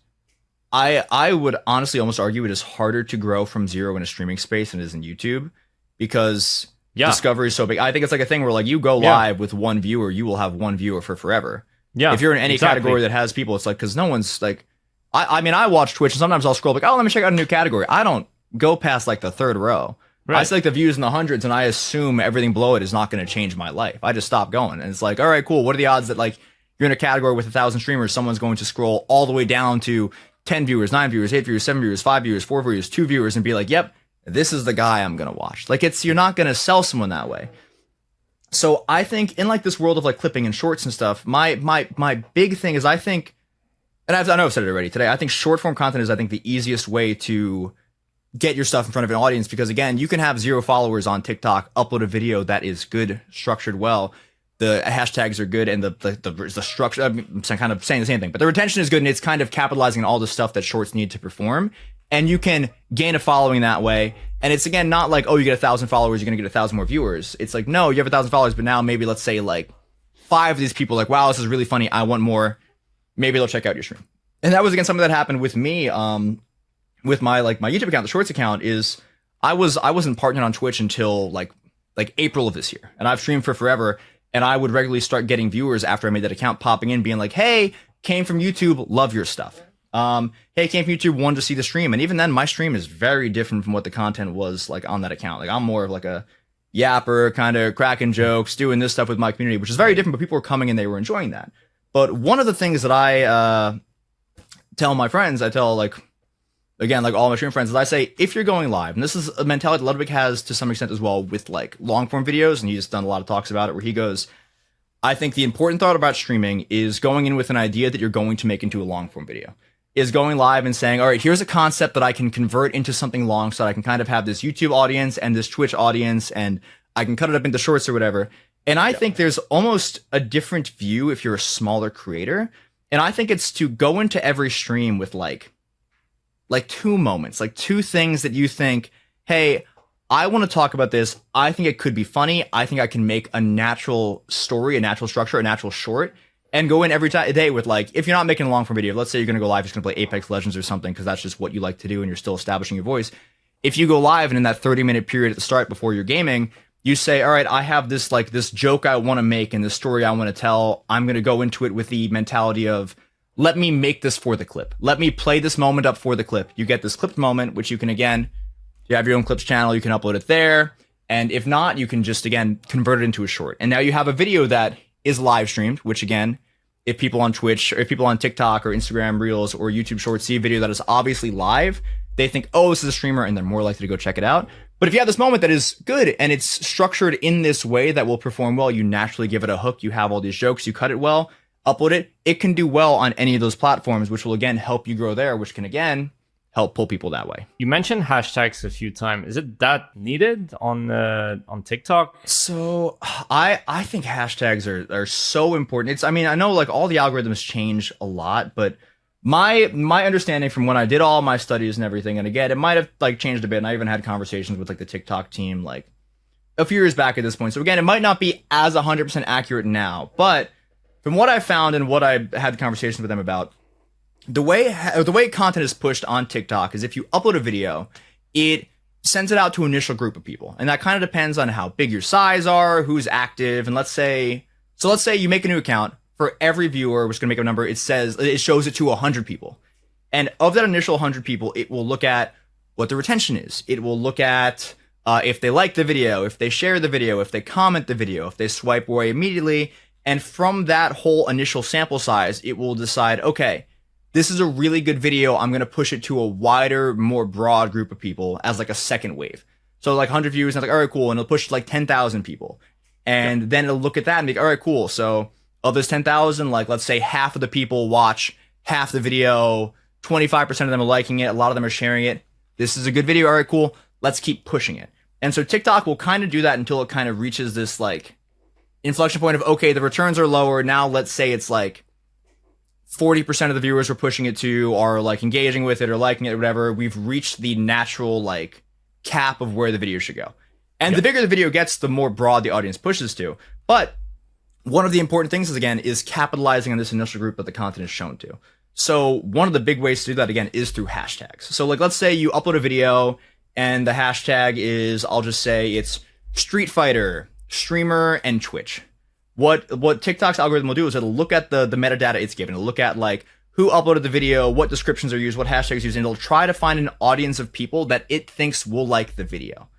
I would honestly almost argue it is harder to grow from zero in a streaming space than it is in YouTube because discovery is so big. I think it's like a thing where like you go live with one viewer, you will have one viewer for forever. Yeah. If you're in any category that has people, it's like, because no one's like, I mean, I watch Twitch and sometimes I'll scroll like, oh, let me check out a new category. I don't go past like the third row. Right. I see like the views in the hundreds and I assume everything below it is not going to change my life. I just stop going. And it's like, all right, cool. What are the odds that like you're in a category with 1,000 streamers, someone's going to scroll all the way down to 10 viewers, 9 viewers, 8 viewers, 7 viewers, 5 viewers, 4 viewers, 2 viewers, and be like, yep, this is the guy I'm going to watch. Like you're not going to sell someone that way. So I think in like this world of like clipping and shorts and stuff, my big thing is I think, and I know I've said it already today, I think short form content is, I think, the easiest way to get your stuff in front of an audience because, again, you can have 0 followers on TikTok, upload a video that is good, structured well. The hashtags are good and the structure, I'm kind of saying the same thing, but the retention is good and it's kind of capitalizing on all the stuff that shorts need to perform. And you can gain a following that way. And it's, again, not like, oh, you get 1,000 followers, you're going to get 1,000 more viewers. It's like, no, you have 1,000 followers, but now maybe let's say like 5 of these people are like, wow, this is really funny. I want more. Maybe they'll check out your stream. And that was again something that happened with me, with my my YouTube account, the Shorts account. Is I wasn't partnered on Twitch until like April of this year, and I've streamed for forever. And I would regularly start getting viewers after I made that account popping in, being like, "Hey, came from YouTube, love your stuff." Hey, came from YouTube, wanted to see the stream. And even then, my stream is very different from what the content was like on that account. Like, I'm more of like a yapper, kind of cracking jokes, doing this stuff with my community, which is very different, but people were coming and they were enjoying that. But one of the things that I tell my friends, I tell again, like all my stream friends, is I say, if you're going live, and this is a mentality Ludwig has to some extent as well with like long form videos, and he's done a lot of talks about it, where he goes, I think the important thought about streaming is going in with an idea that you're going to make into a long form video. Is going live and saying, all right, here's a concept that I can convert into something long so that I can kind of have this YouTube audience and this Twitch audience, and I can cut it up into shorts or whatever. And I think there's almost a different view if you're a smaller creator. And I think it's to go into every stream with like two moments, like two things that you think, hey, I want to talk about this. I think it could be funny. I think I can make a natural story, a natural structure, a natural short. And go in every day with like, if you're not making a long form video, let's say you're going to go live, you're going to play Apex Legends or something, because that's just what you like to do and you're still establishing your voice. If you go live and in that 30-minute period at the start before you're gaming, you say, all right, I have this this joke I want to make and this story I want to tell. I'm going to go into it with the mentality of, let me make this for the clip. Let me play this moment up for the clip. You get this clipped moment, which you can, again, if you have your own clips channel, you can upload it there. And if not, you can just, again, convert it into a short. And now you have a video that is live streamed, which again, if people on Twitch or if people on TikTok or Instagram Reels or YouTube Shorts see a video that is obviously live, they think, oh, this is a streamer, and they're more likely to go check it out. But if you have this moment that is good and it's structured in this way that will perform well, you naturally give it a hook, you have all these jokes, you cut it well, upload it, it can do well on any of those platforms, which will again help you grow there, which can again help pull people that way. You mentioned hashtags a few times. Is it that needed on TikTok? So I think hashtags are so important. It's, I mean, I know like all the algorithms change a lot, but my understanding from when I did all my studies and everything, and again, it might have like changed a bit, and I even had conversations with like the TikTok team like a few years back at this point. So again, it might not be as 100% accurate now, but from what I found and what I had conversations with them about, the way content is pushed on TikTok is if you upload a video, it sends it out to an initial group of people. And that kind of depends on how big your size are, who's active. And let's say you make a new account. For every viewer, which is going to make a number, it shows it to 100 people. And of that initial 100 people, it will look at what the retention is. It will look at if they like the video, if they share the video, if they comment the video, if they swipe away immediately. And from that whole initial sample size, it will decide, okay, this is a really good video. I'm going to push it to a wider, more broad group of people as like a second wave. So like 100 views, and like, all right, cool. And it'll push to like 10,000 people. And then it'll look at that and be, all right, cool. So of those 10,000, like let's say half of the people watch half the video, 25% of them are liking it. A lot of them are sharing it. This is a good video. All right, cool. Let's keep pushing it. And so TikTok will kind of do that until it kind of reaches this like inflection point of, okay, the returns are lower. Now let's say it's like 40% of the viewers we're pushing it to are like engaging with it or liking it or whatever. We've reached the natural like cap of where the video should go. And the bigger the video gets, the more broad the audience pushes to. But one of the important things is capitalizing on this initial group that the content is shown to. So one of the big ways to do that again is through hashtags. So like, let's say you upload a video and the hashtag is, I'll just say it's Street Fighter, streamer, and Twitch. What TikTok's algorithm will do is it'll look at the metadata it's given. It'll look at like who uploaded the video, what descriptions are used, what hashtags are used, and it'll try to find an audience of people that it thinks will like the video.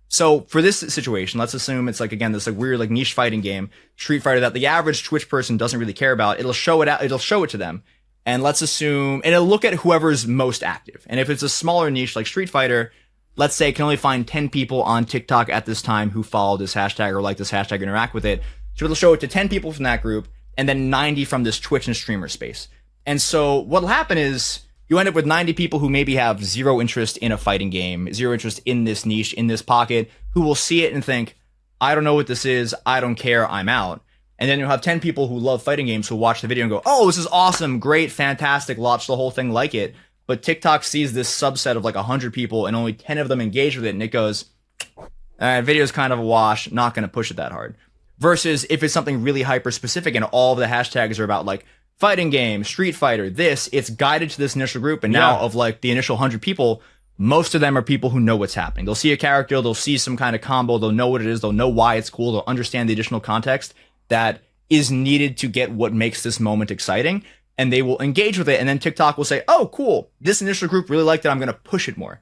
So for this situation, let's assume it's like, again, this like weird like niche fighting game, Street Fighter, that the average Twitch person doesn't really care about. It'll show it to them. And let's assume, and it'll look at whoever's most active. And if it's a smaller niche like Street Fighter, let's say it can only find 10 people on TikTok at this time who follow this hashtag or like this hashtag, interact with it. So it'll show it to 10 people from that group and then 90 from this Twitch and streamer space. And so what'll happen is you end up with 90 people who maybe have zero interest in a fighting game, zero interest in this niche, in this pocket, who will see it and think, I don't know what this is. I don't care. I'm out. And then you'll have 10 people who love fighting games who watch the video and go, oh, this is awesome, great, fantastic, watch the whole thing, like it. But TikTok sees this subset of like 100 people and only 10 of them engage with it. And it goes, video's kind of a wash, not going to push it that hard. Versus if it's something really hyper specific and all of the hashtags are about like fighting game, Street Fighter, this, it's guided to this initial group. And now of like the initial 100 people, most of them are people who know what's happening. They'll see a character, they'll see some kind of combo, they'll know what it is, they'll know why it's cool, they'll understand the additional context that is needed to get what makes this moment exciting. And they will engage with it. And then TikTok will say, oh, cool, this initial group really liked it, I'm going to push it more.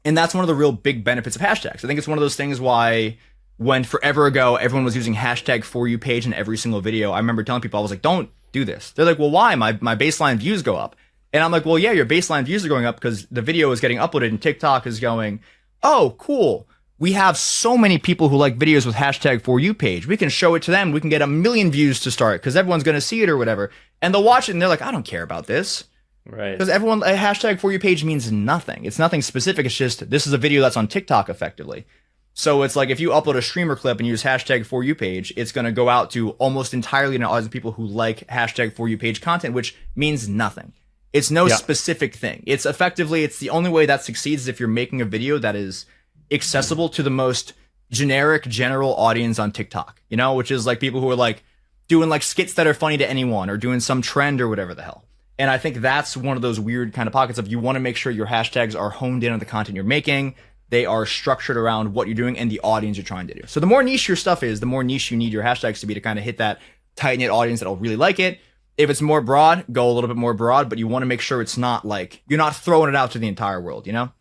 And that's one of the real big benefits of hashtags. I think it's one of those things why when forever ago, everyone was using hashtag For You page in every single video, I remember telling people, I was like, don't do this. They're like, well, why? My baseline views go up. And I'm like, well, yeah, your baseline views are going up because the video is getting uploaded and TikTok is going, oh, cool. We have so many people who like videos with hashtag For You page. We can show it to them. We can get 1 million views to start because everyone's going to see it or whatever. And they'll watch it and they're like, I don't care about this. Right. Because a hashtag For You page means nothing. It's nothing specific. It's just, this is a video that's on TikTok effectively. So it's like if you upload a streamer clip and use hashtag For You page, it's going to go out to almost entirely an audience of people who like hashtag For You page content, which means nothing. It's no specific thing. It's effectively, it's the only way that succeeds is if you're making a video that is accessible to the most generic, general audience on TikTok, you know, which is like people who are like doing like skits that are funny to anyone or doing some trend or whatever the hell. And I think that's one of those weird kind of pockets of you want to make sure your hashtags are honed in on the content you're making. They are structured around what you're doing and the audience you're trying to do. So the more niche your stuff is, the more niche you need your hashtags to be to kind of hit that tight-knit audience that'll really like it. If it's more broad, go a little bit more broad, but you want to make sure it's not like, you're not throwing it out to the entire world, you know?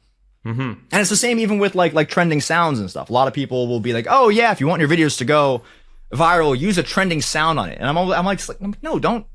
Mm-hmm. And it's the same even with like trending sounds and stuff. A lot of people will be like, oh yeah, if you want your videos to go viral, use a trending sound on it. And I'm like, no, don't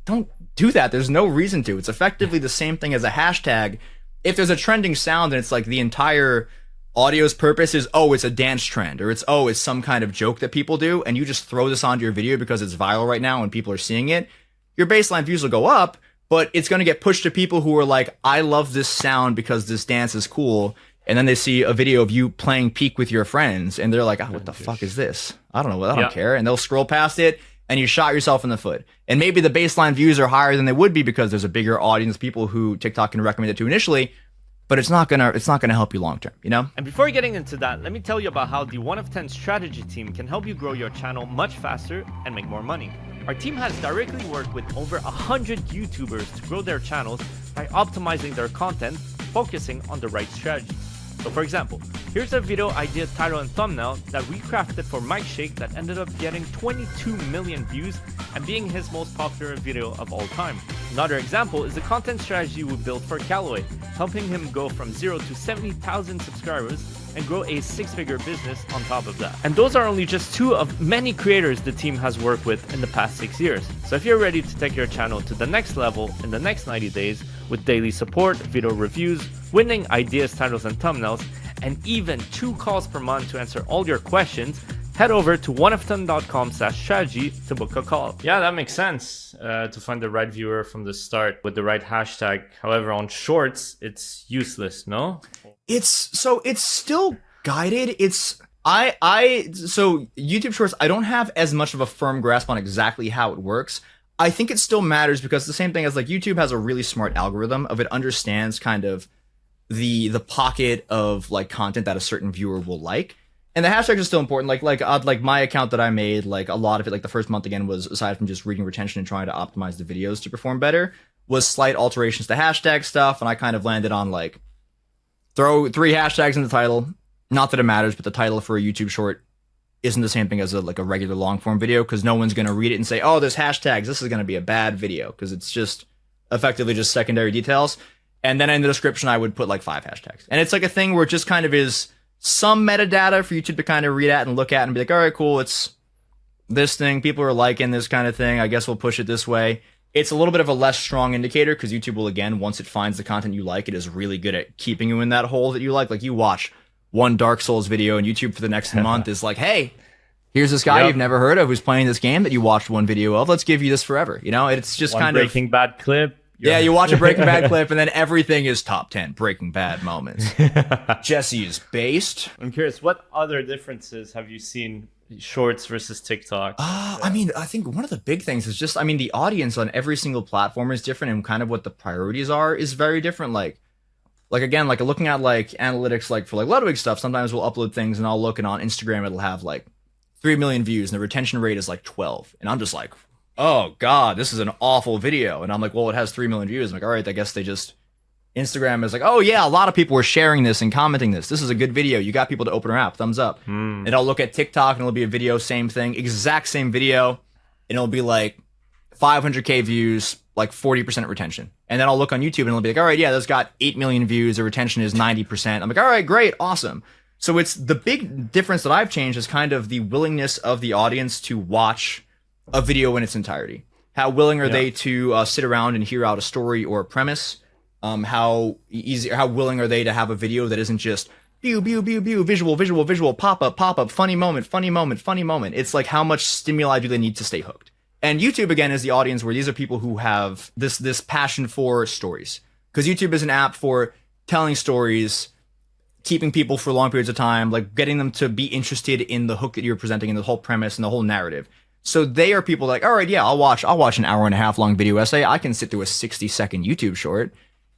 do that. There's no reason to. It's effectively the same thing as a hashtag. If there's a trending sound and it's like the entire audio's purpose is, oh, it's a dance trend, or it's some kind of joke that people do, and you just throw this onto your video because it's viral right now and people are seeing it, your baseline views will go up, but it's going to get pushed to people who are like, I love this sound because this dance is cool. And then they see a video of you playing Peak with your friends, and they're like, oh, what the fuck is this? I don't know. I don't care. And they'll scroll past it, and you shot yourself in the foot. And maybe the baseline views are higher than they would be because there's a bigger audience of people who TikTok can recommend it to initially, but it's not gonna help you long term, you know? And before getting into that, let me tell you about how the 1 of 10 strategy team can help you grow your channel much faster and make more money. Our team has directly worked with over 100 YouTubers to grow their channels by optimizing their content, focusing on the right strategies. So for example, here's a video idea, title, and thumbnail that we crafted for Mike Shake that ended up getting 22 million views and being his most popular video of all time. Another example is the content strategy we built for Callaway, helping him go from 0 to 70,000 subscribers and grow a 6-figure business on top of that. And those are only just 2 of many creators the team has worked with in the past 6 years. So if you're ready to take your channel to the next level in the next 90 days with daily support, video reviews, winning ideas, titles, and thumbnails, and even 2 calls per month to answer all your questions, head over to oneofthen.com/strategy to book a call. Yeah, that makes sense to find the right viewer from the start with the right hashtag. However, on shorts, it's useless, no? It's still guided. So YouTube Shorts, I don't have as much of a firm grasp on exactly how it works. I think it still matters because the same thing as like YouTube has a really smart algorithm of it understands kind of the pocket of like content that a certain viewer will like. And the hashtags are still important. Like my account that I made, like a lot of it, like the first month again was, aside from just reading retention and trying to optimize the videos to perform better, was slight alterations to hashtag stuff. And I kind of landed on like, throw 3 hashtags in the title. Not that it matters, but the title for a YouTube short isn't the same thing as a regular long form video because no one's going to read it and say, oh, there's hashtags, this is going to be a bad video, because it's just effectively just secondary details. And then in the description, I would put like 5 hashtags. And it's like a thing where it just kind of is some metadata for YouTube to kind of read at and look at and be like, all right, cool, it's this thing. People are liking this kind of thing. I guess we'll push it this way. It's a little bit of a less strong indicator because YouTube will, again, once it finds the content you like, it is really good at keeping you in that hole that you like. Like you watch one Dark Souls video and YouTube for the next month is like, hey, here's this guy you've never heard of who's playing this game that you watched one video of. Let's give you this forever. You know, it's just one kind of Breaking Bad clip. Yeah, you watch a Breaking Bad clip and then everything is top 10 Breaking Bad moments. Jesse is based. I'm curious, what other differences have you seen Shorts versus TikTok? I mean, I think one of the big things is just, I mean, the audience on every single platform is different and kind of what the priorities are is very different. Like again, like looking at like analytics, like for like Ludwig stuff, sometimes we'll upload things and I'll look and on Instagram, it'll have like 3 million views and the retention rate is like 12. And I'm just like, oh God, this is an awful video. And I'm like, well, it has 3 million views. I'm like, all right, I guess they just, Instagram is like, oh yeah, a lot of people were sharing this and commenting this. This is a good video. You got people to open our app. Thumbs up. And I'll look at TikTok and it'll be a video, same thing, exact same video. And it'll be like 500K views, like 40% retention. And then I'll look on YouTube and it'll be like, all right, yeah, that's got 8 million views. The retention is 90%. I'm like, all right, great, awesome. So it's the big difference that I've changed is kind of the willingness of the audience to watch a video in its entirety. How willing are they to sit around and hear out a story or a premise? How willing are they to have a video that isn't just view, visual, pop up, funny moment. It's like, how much stimuli do they need to stay hooked? And YouTube, again, is the audience where these are people who have this passion for stories. Because YouTube is an app for telling stories, keeping people for long periods of time, like getting them to be interested in the hook that you're presenting and the whole premise and the whole narrative. So they are people like, all right, yeah, I'll watch an hour and a half long video essay. I can sit through a 60-second YouTube short.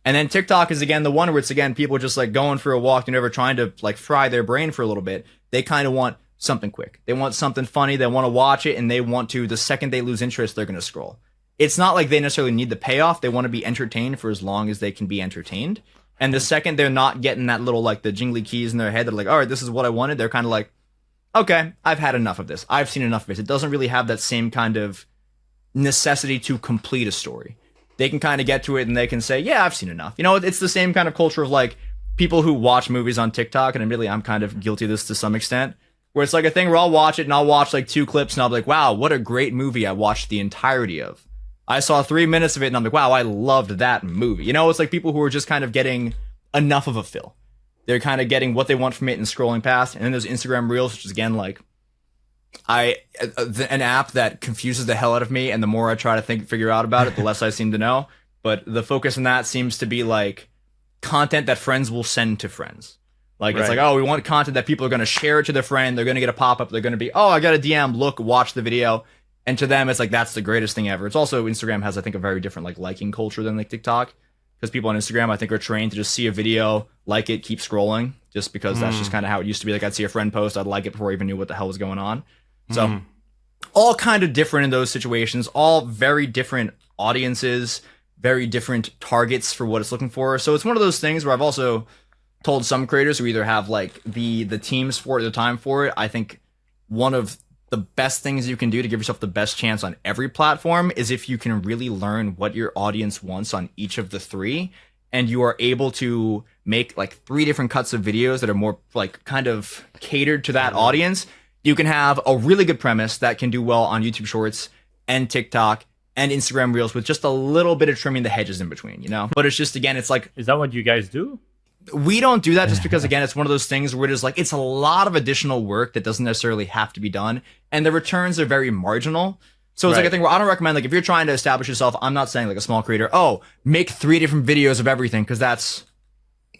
And then TikTok is, again, the one where it's, again, people just like going for a walk. They're never trying to like fry their brain for a little bit. They kind of want something quick. They want something funny. They want to watch it, and they want to, the second they lose interest, they're going to scroll. It's not like they necessarily need the payoff. They want to be entertained for as long as they can be entertained. And the second they're not getting that little, like, the jingly keys in their head, they're like, all right, this is what I wanted. They're kind of like, okay, I've had enough of this. I've seen enough of it. It doesn't really have that same kind of necessity to complete a story. They can kind of get to it and they can say, yeah, I've seen enough. You know, it's the same kind of culture of like people who watch movies on TikTok. And admittedly, I'm kind of guilty of this to some extent, where it's like a thing where I'll watch it and I'll watch like 2 clips and I'll be like, wow, what a great movie I watched the entirety of. I saw 3 minutes of it and I'm like, wow, I loved that movie. You know, it's like people who are just kind of getting enough of a fill. They're kind of getting what they want from it and scrolling past. And then there's Instagram Reels, which is, again, like, an app that confuses the hell out of me, and the more I try to figure out about it, the less I seem to know. But the focus on that seems to be like content that friends will send to friends. Like, it's like, oh, we want content that people are going to share it to their friend. They're going to get a pop-up. They're going to be, oh, I got a DM, look, watch the video. And to them, it's like, that's the greatest thing ever. It's also, Instagram has, I think, a very different like liking culture than like TikTok. Because people on Instagram, I think, are trained to just see a video, like it, keep scrolling. Just because that's just kind of how it used to be. Like, I'd see a friend post, I'd like it before I even knew what the hell was going on. So all kind of different in those situations, all very different audiences, very different targets for what it's looking for. So it's one of those things where I've also told some creators who either have like the teams for it, the time for it. I think one of the best things you can do to give yourself the best chance on every platform is if you can really learn what your audience wants on each of the 3, and you are able to make like 3 different cuts of videos that are more like kind of catered to that audience. You can have a really good premise that can do well on YouTube Shorts and TikTok and Instagram Reels with just a little bit of trimming the hedges in between, you know? But it's just, again, it's like... Is that what you guys do? We don't do that just because, again, it's one of those things where it's like, it's a lot of additional work that doesn't necessarily have to be done. And the returns are very marginal. So it's like a thing where I don't recommend, like, if you're trying to establish yourself, I'm not saying like a small creator, oh, make 3 different videos of everything, because that's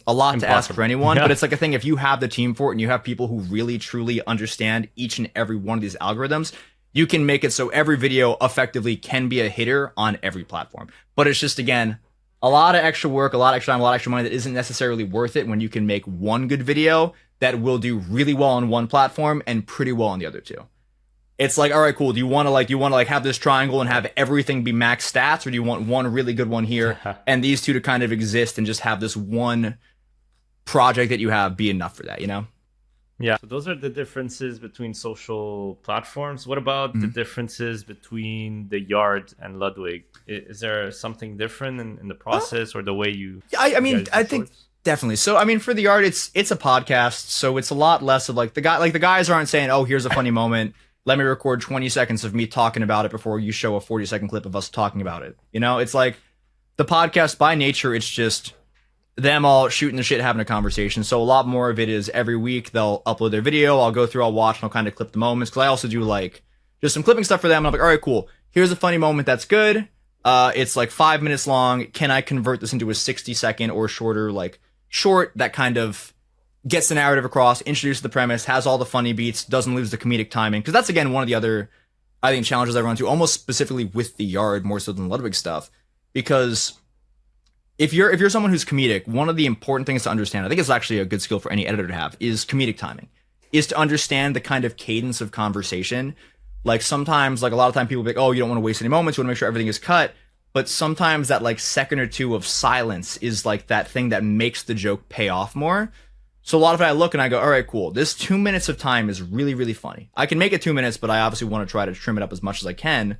a lot to ask for anyone. But it's like a thing, if you have the team for it and you have people who really truly understand each and every one of these algorithms, you can make it so every video effectively can be a hitter on every platform. But it's just, again, a lot of extra work, a lot of extra time, a lot of extra money that isn't necessarily worth it when you can make one good video that will do really well on one platform and pretty well on the other 2. It's like, all right, cool. Do you want to have this triangle and have everything be max stats, or do you want one really good one here and these 2 to kind of exist and just have this one project that you have be enough for that, you know? Yeah. So those are the differences between social platforms. What about the differences between the Yard and Ludwig? Is there something different in the process or the way you... I mean, I think definitely. So, I mean, for the Yard, it's a podcast, so it's a lot less of like the guys aren't saying, oh, here's a funny moment, let me record 20 seconds of me talking about it before you show a 40-second clip of us talking about it. You know, it's like the podcast by nature, it's just them all shooting the shit, having a conversation. So a lot more of it is every week they'll upload their video. I'll go through, I'll watch, and I'll kind of clip the moments. Because I also do like just some clipping stuff for them. And I'm like, all right, cool. Here's a funny moment that's good. It's like 5 minutes long. Can I convert this into a 60-second or shorter, like short that kind of gets the narrative across, introduces the premise, has all the funny beats, doesn't lose the comedic timing? Because that's, again, one of the other, I think, challenges I run into, almost specifically with the Yard more so than Ludwig stuff. Because if you're someone who's comedic, one of the important things to understand, I think it's actually a good skill for any editor to have, is comedic timing. Is to understand the kind of cadence of conversation Like sometimes, like a lot of time people be like, oh, you don't want to waste any moments. You want to make sure everything is cut. But sometimes that like second or two of silence is like that thing that makes the joke pay off more. So a lot of it I look and I go, all right, cool. This 2 minutes of time is really, really funny. I can make it 2 minutes, but I obviously want to try to trim it up as much as I can.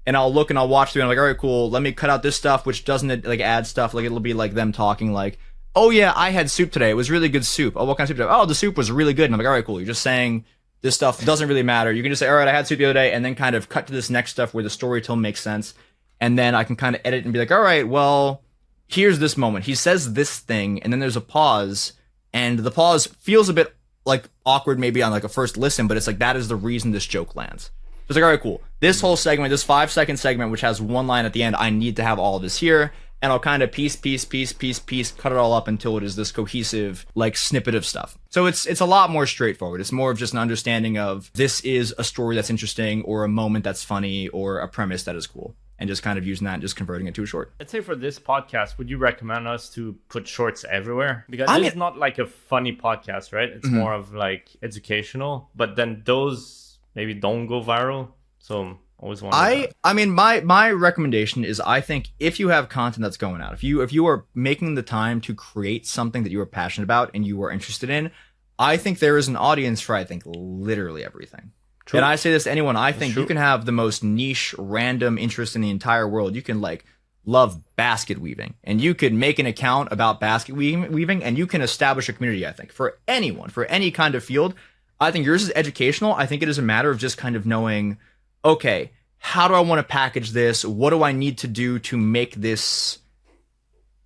And I'll look and I'll watch through and I'm like, all right, cool. Let me cut out this stuff, which doesn't like add stuff. Like it'll be like them talking like, oh yeah, I had soup today. It was really good soup. Oh, what kind of soup did I have? Oh, the soup was really good. And I'm like, all right, cool. You're just saying this stuff doesn't really matter. You can just say, all right, I had soup the other day, and then kind of cut to this next stuff where the storytelling makes sense. And then I can kind of edit and be like, all right, well, here's this moment. He says this thing, and then there's a pause, and the pause feels a bit like awkward maybe on like a first listen, but it's like that is the reason this joke lands. It's like, all right, cool. This whole segment, this 5-second segment, which has one line at the end, I need to have all of this here. And I'll kind of piece, cut it all up until it is this cohesive, like, snippet of stuff. So it's a lot more straightforward. It's more of just an understanding of this is a story that's interesting, or a moment that's funny, or a premise that is cool. And just kind of using that and just converting it to a short. I'd say for this podcast, would you recommend us to put shorts everywhere? Because it's not like a funny podcast, right? It's more of like educational, but then those maybe don't go viral. So always wonder I mean, my recommendation is, I think if you have content that's going out, if you are making the time to create something that you are passionate about and you are interested in, I think there is an audience for, I think, literally everything. True. And I say this to anyone, I think you can have the most niche, random interest in the entire world. You can like love basket weaving, and you could make an account about basket weaving, and you can establish a community, I think, for anyone, for any kind of field. I think yours is educational. I think it is a matter of just kind of knowing, okay, how do I want to package this? What do I need to do to make this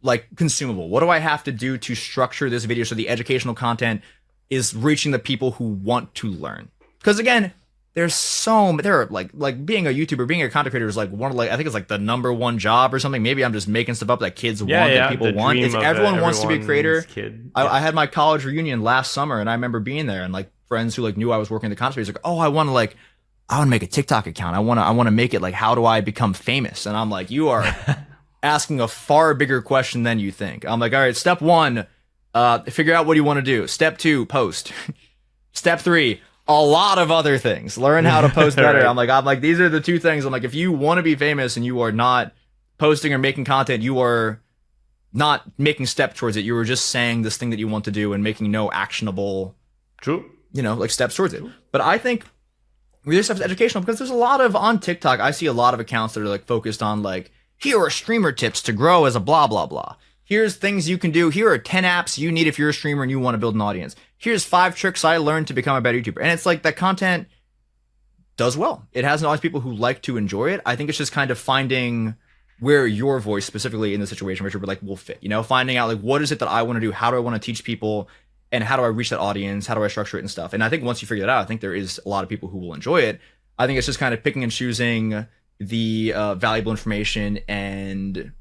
like consumable? What do I have to do to structure this video so the educational content is reaching the people who want to learn? Because again, there are like being a YouTuber, being a content creator is like one of, like, I think it's like the #1 job or something. Maybe I'm just making stuff up that kids want, that people want. It's everyone wants to be a creator. I had my college reunion last summer, and I remember being there, and like friends who like knew I was working in the content space, like, oh, I want to make a TikTok account. I want to make it like, how do I become famous? And I'm like, you are asking a far bigger question than you think. I'm like, all right, step 1, figure out what you want to do. Step 2, post. Step 3, a lot of other things. Learn how to post better. Right. I'm like, these are the 2 things. I'm like, if you want to be famous and you are not posting or making content, you are not making steps towards it. You are just saying this thing that you want to do and making no actionable, like steps towards it. But I think really stuff is educational, because there's a lot of, on TikTok, I see a lot of accounts that are like focused on like, here are streamer tips to grow as a blah, blah, blah. Here's things you can do. Here are 10 apps you need if you're a streamer and you want to build an audience. Here's 5 tricks I learned to become a better YouTuber. And it's like that content does well. It has an audience of people who like to enjoy it. I think it's just kind of finding where your voice specifically in the situation, Richard, like will fit, finding out like, what is it that I want to do? How do I want to teach people? And how do I reach that audience? How do I structure it and stuff? And I think once you figure that out, I think there is a lot of people who will enjoy it. I think it's just kind of picking and choosing the valuable information and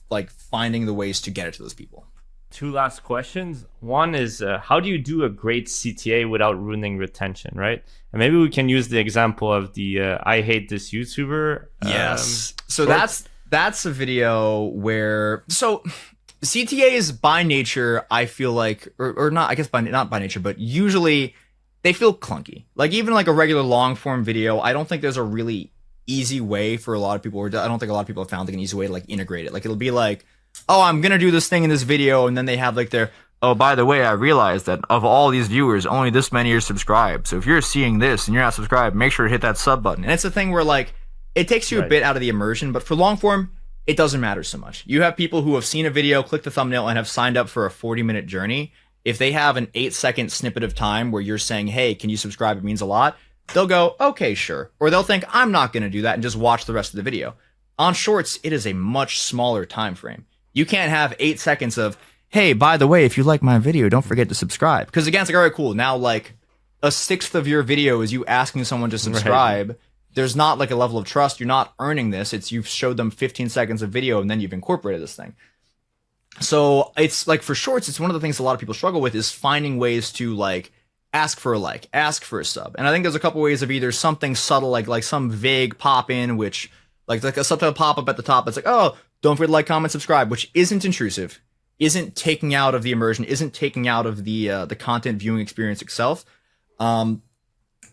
like finding the ways to get it to those people. 2 last questions. One is, how do you do a great CTA without ruining retention, right? And maybe we can use the example of the I hate this YouTuber. Yes. So that's a video where, so CTAs by nature, I feel like, or not, I guess not by nature, but usually they feel clunky. Like even like a regular long form video, I don't think there's a really easy way for a lot of people, or I don't think a lot of people have found like an easy way to like integrate it. Like it'll be like, oh, I'm going to do this thing in this video. And then they have like their, oh, by the way, I realized that of all these viewers, only this many are subscribed. So if you're seeing this and you're not subscribed, make sure to hit that sub button. And it's a thing where like, it takes you a bit out of the immersion, but for long form, it doesn't matter so much. You have people who have seen a video, click the thumbnail, and have signed up for a 40-minute journey. If they have an 8-second snippet of time where you're saying, hey, can you subscribe? It means a lot. They'll go, okay, sure. Or they'll think, I'm not going to do that, and just watch the rest of the video. On shorts, it is a much smaller time frame. You can't have 8 seconds of, hey, by the way, if you like my video, don't forget to subscribe. Because again, it's like, all right, cool. Now, like, 1/6 of your video is you asking someone to subscribe. Right. There's not like a level of trust. You're not earning this. It's you've showed them 15 seconds of video and then you've incorporated this thing. So it's like for shorts, it's one of the things a lot of people struggle with is finding ways to like ask for a like, ask for a sub. And I think there's a couple ways of either something subtle, like some vague pop in, which like a subtitle pop up at the top. It's like, oh, don't forget to like, comment, subscribe, which isn't intrusive, isn't taking out of the immersion, isn't taking out of the content viewing experience itself.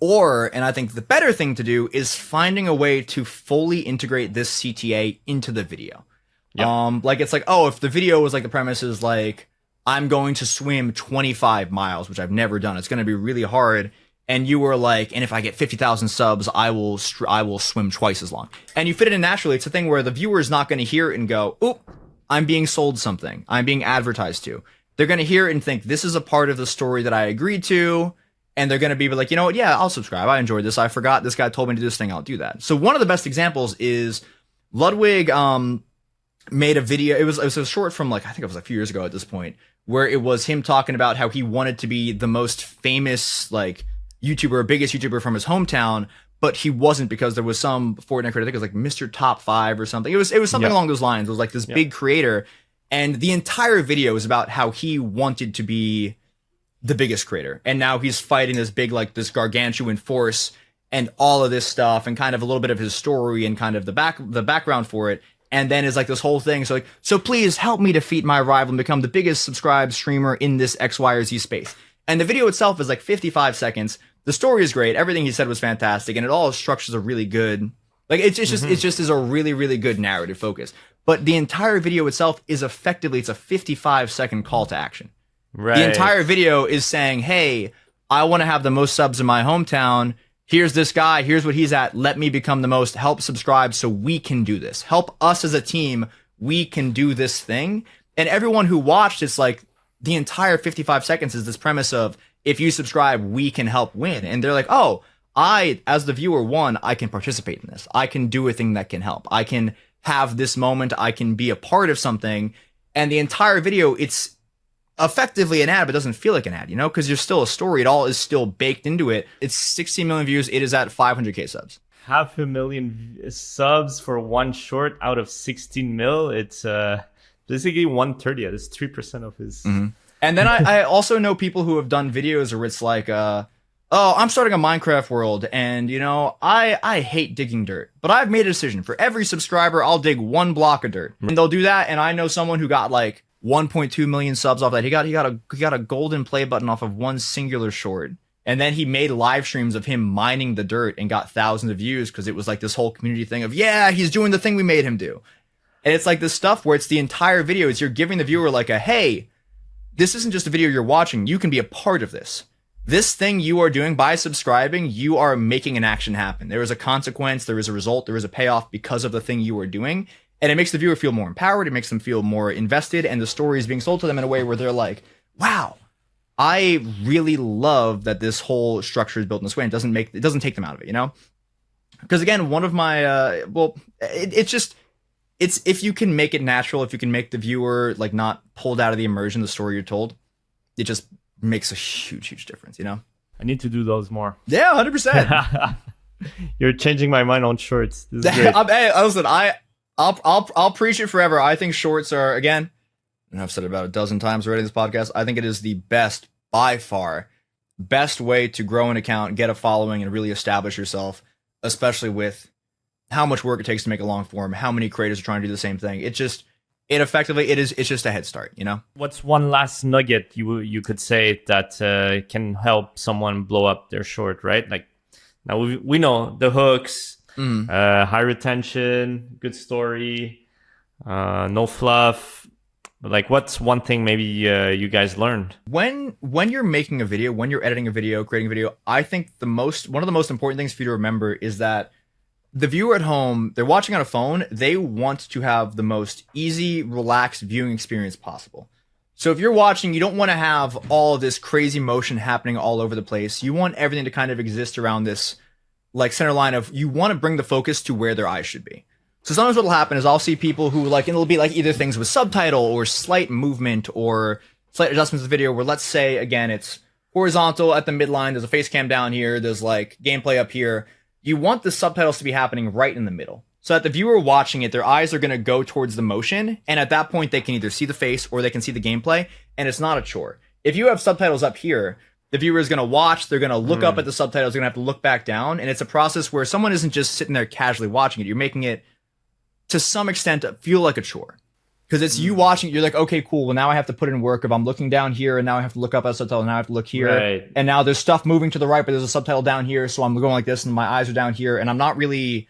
Or, and I think the better thing to do is finding a way to fully integrate this CTA into the video. Yep. Like it's like, oh, if the video was like the premise is like, I'm going to swim 25 miles, which I've never done. It's going to be really hard. And you were like, and if I get 50,000 subs, I will swim twice as long. And you fit it in naturally. It's a thing where the viewer is not going to hear it and go, oop, I'm being sold something. I'm being advertised to. They're going to hear it and think, this is a part of the story that I agreed to. And they're going to be like, you know what? Yeah, I'll subscribe. I enjoyed this. I forgot this guy told me to do this thing. I'll do that. So one of the best examples is Ludwig made a video. It was a short from like, I think it was a few years ago at this point, where it was him talking about how he wanted to be the most famous like YouTuber, biggest YouTuber from his hometown, but he wasn't because there was some Fortnite creator, I think it was like Mr. Top 5 or something. It was something along those lines. It was like this big creator. And the entire video is about how he wanted to be the biggest creator. And now he's fighting this big, like this gargantuan force and all of this stuff and kind of a little bit of his story and kind of the background for it. And then is like this whole thing. So like, so please help me defeat my rival and become the biggest subscribed streamer in this X, Y, or Z space. And the video itself is like 55 seconds. The story is great. Everything he said was fantastic. And it all structures a really good, like it's just is a really, really good narrative focus. But the entire video itself is effectively, it's a 55-second call to action. Right. The entire video is saying, hey, I want to have the most subs in my hometown. Here's this guy. Here's what he's at. Let me become the most. Help subscribe so we can do this. Help us as a team. We can do this thing. And everyone who watched, it's like the entire 55 seconds is this premise of, if you subscribe, we can help win. And they're like, oh, I, as the viewer, one, I can participate in this. I can do a thing that can help. I can have this moment. I can be a part of something. And the entire video, it's effectively an ad, but doesn't feel like an ad, you know, because you're still a story. It all is still baked into it. It's 16 million views. It is at 500K subs. 500,000 subs for one short out of 16 mil. It's basically 1/30. It's 3% of his. Mm-hmm. And then I also know people who have done videos where it's like, oh, I'm starting a Minecraft world, and you know, I hate digging dirt, but I've made a decision. For every subscriber, I'll dig 1 block of dirt, and they'll do that. And I know someone who got like 1.2 million subs off that. He got a golden play button off of one singular short. And then he made live streams of him mining the dirt and got thousands of views because it was like this whole community thing of, yeah, he's doing the thing we made him do. And it's like this stuff where it's the entire video is you're giving the viewer like a, hey, this isn't just a video you're watching. You can be a part of this. This thing you are doing by subscribing, you are making an action happen. There is a consequence, there is a result, there is a payoff because of the thing you are doing. And it makes the viewer feel more empowered. It makes them feel more invested. And the story is being sold to them in a way where they're like, wow, I really love that this whole structure is built in this way. And it doesn't take them out of it, you know? Because again, one of my, it's if you can make it natural, if you can make the viewer like not pulled out of the immersion, the story you're told, it just makes a huge, huge difference, you know? I need to do those more. Yeah, 100%. You're changing my mind on shorts. This is great. Hey, listen, I'll preach it forever. I think shorts are, again, and I've said it about a dozen times already in this podcast, I think it is the best, by far, best way to grow an account, get a following, and really establish yourself, especially with how much work it takes to make a long form, how many creators are trying to do the same thing. It's just a head start, you know? What's one last nugget you could say that can help someone blow up their short, right? Like, now we know the hooks, high retention, good story, no fluff. But like, what's one thing maybe you guys learned? When you're making a video, when you're editing a video, creating a video, I think one of the most important things for you to remember is that the viewer at home, they're watching on a phone, they want to have the most easy, relaxed viewing experience possible. So if you're watching, you don't want to have all of this crazy motion happening all over the place. You want everything to kind of exist around this like center line of, you want to bring the focus to where their eyes should be. So sometimes what'll happen is I'll see people who like, and it'll be like either things with subtitle or slight movement or slight adjustments of the video where, let's say, again, it's horizontal at the midline, there's a face cam down here, there's like gameplay up here. You want the subtitles to be happening right in the middle. So that the viewer watching it, their eyes are going to go towards the motion. And at that point, they can either see the face or they can see the gameplay. And it's not a chore. If you have subtitles up here, the viewer is going to watch, they're going to look up at the subtitles, they're going to have to look back down. And it's a process where someone isn't just sitting there casually watching it. You're making it, to some extent, feel like a chore. Because it's you watching, you're like, okay, cool. Well, now I have to put in work. If I'm looking down here and now I have to look up at a subtitle, now I have to look here. Right. And now there's stuff moving to the right, but there's a subtitle down here. So I'm going like this and my eyes are down here and I'm not really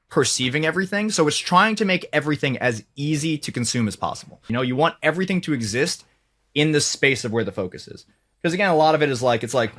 perceiving everything. So it's trying to make everything as easy to consume as possible. You know, you want everything to exist in the space of where the focus is. Because again, a lot of it is like, it's like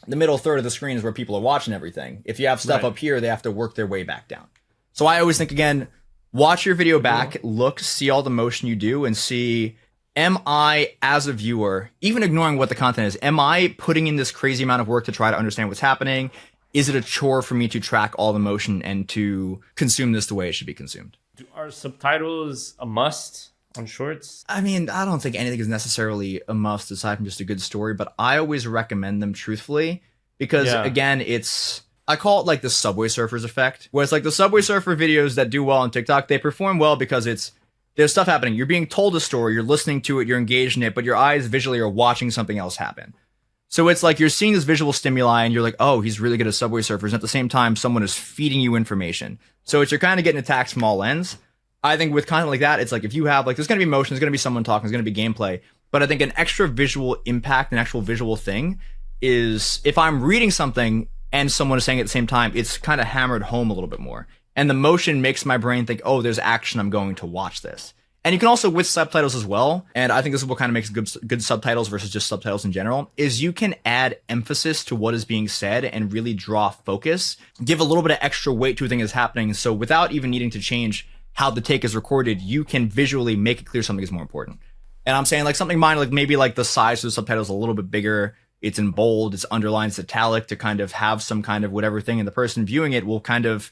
the middle third of the screen is where people are watching everything. If you have stuff up here, they have to work their way back down. So I always think, again, watch your video back, look, see all the motion you do, and see, am I, as a viewer, even ignoring what the content is, am I putting in this crazy amount of work to try to understand what's happening? Is it a chore for me to track all the motion and to consume this the way it should be consumed? Are subtitles a must on shorts? I mean, I don't think anything is necessarily a must aside from just a good story, but I always recommend them truthfully because, again, I call it like the Subway Surfers effect, where it's like the Subway Surfer videos that do well on TikTok, they perform well because there's stuff happening. You're being told a story, you're listening to it, you're engaged in it, but your eyes visually are watching something else happen. So it's like you're seeing this visual stimuli and you're like, oh, he's really good at Subway Surfers. And at the same time, someone is feeding you information. So you're kind of getting attacked from all ends. I think with content like that, it's like if you have, like, there's going to be motion, there's going to be someone talking, there's going to be gameplay. But I think an extra visual impact, an actual visual thing is if I'm reading something and someone is saying it at the same time, it's kind of hammered home a little bit more. And the motion makes my brain think, oh, there's action, I'm going to watch this. And you can also, with subtitles as well, and I think this is what kind of makes good subtitles versus just subtitles in general, is you can add emphasis to what is being said and really draw focus, give a little bit of extra weight to a thing that's happening. So without even needing to change how the take is recorded, you can visually make it clear something is more important. And I'm saying like something minor, like maybe like the size of the subtitle is a little bit bigger, it's in bold, it's underlined, it's italic to kind of have some kind of whatever thing, and the person viewing it will kind of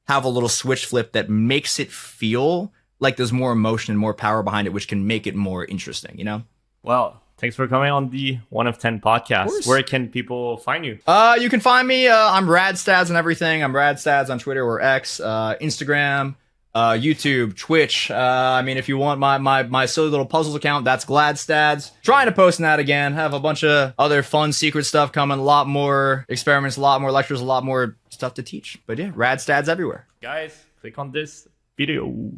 have a little switch flip that makes it feel like there's more emotion and more power behind it, which can make it more interesting, you know? Well, thanks for coming on the 1 of 10 podcast. Where can people find you? You can find me, I'm Radstads and everything. I'm Radstads on Twitter or X, Instagram, YouTube, Twitch. I mean, if you want my silly little puzzles account, that's Gladstads. Trying to post in that again. Have a bunch of other fun secret stuff coming. A lot more experiments, a lot more lectures, a lot more stuff to teach. But yeah, Radstads everywhere. Guys, click on this video.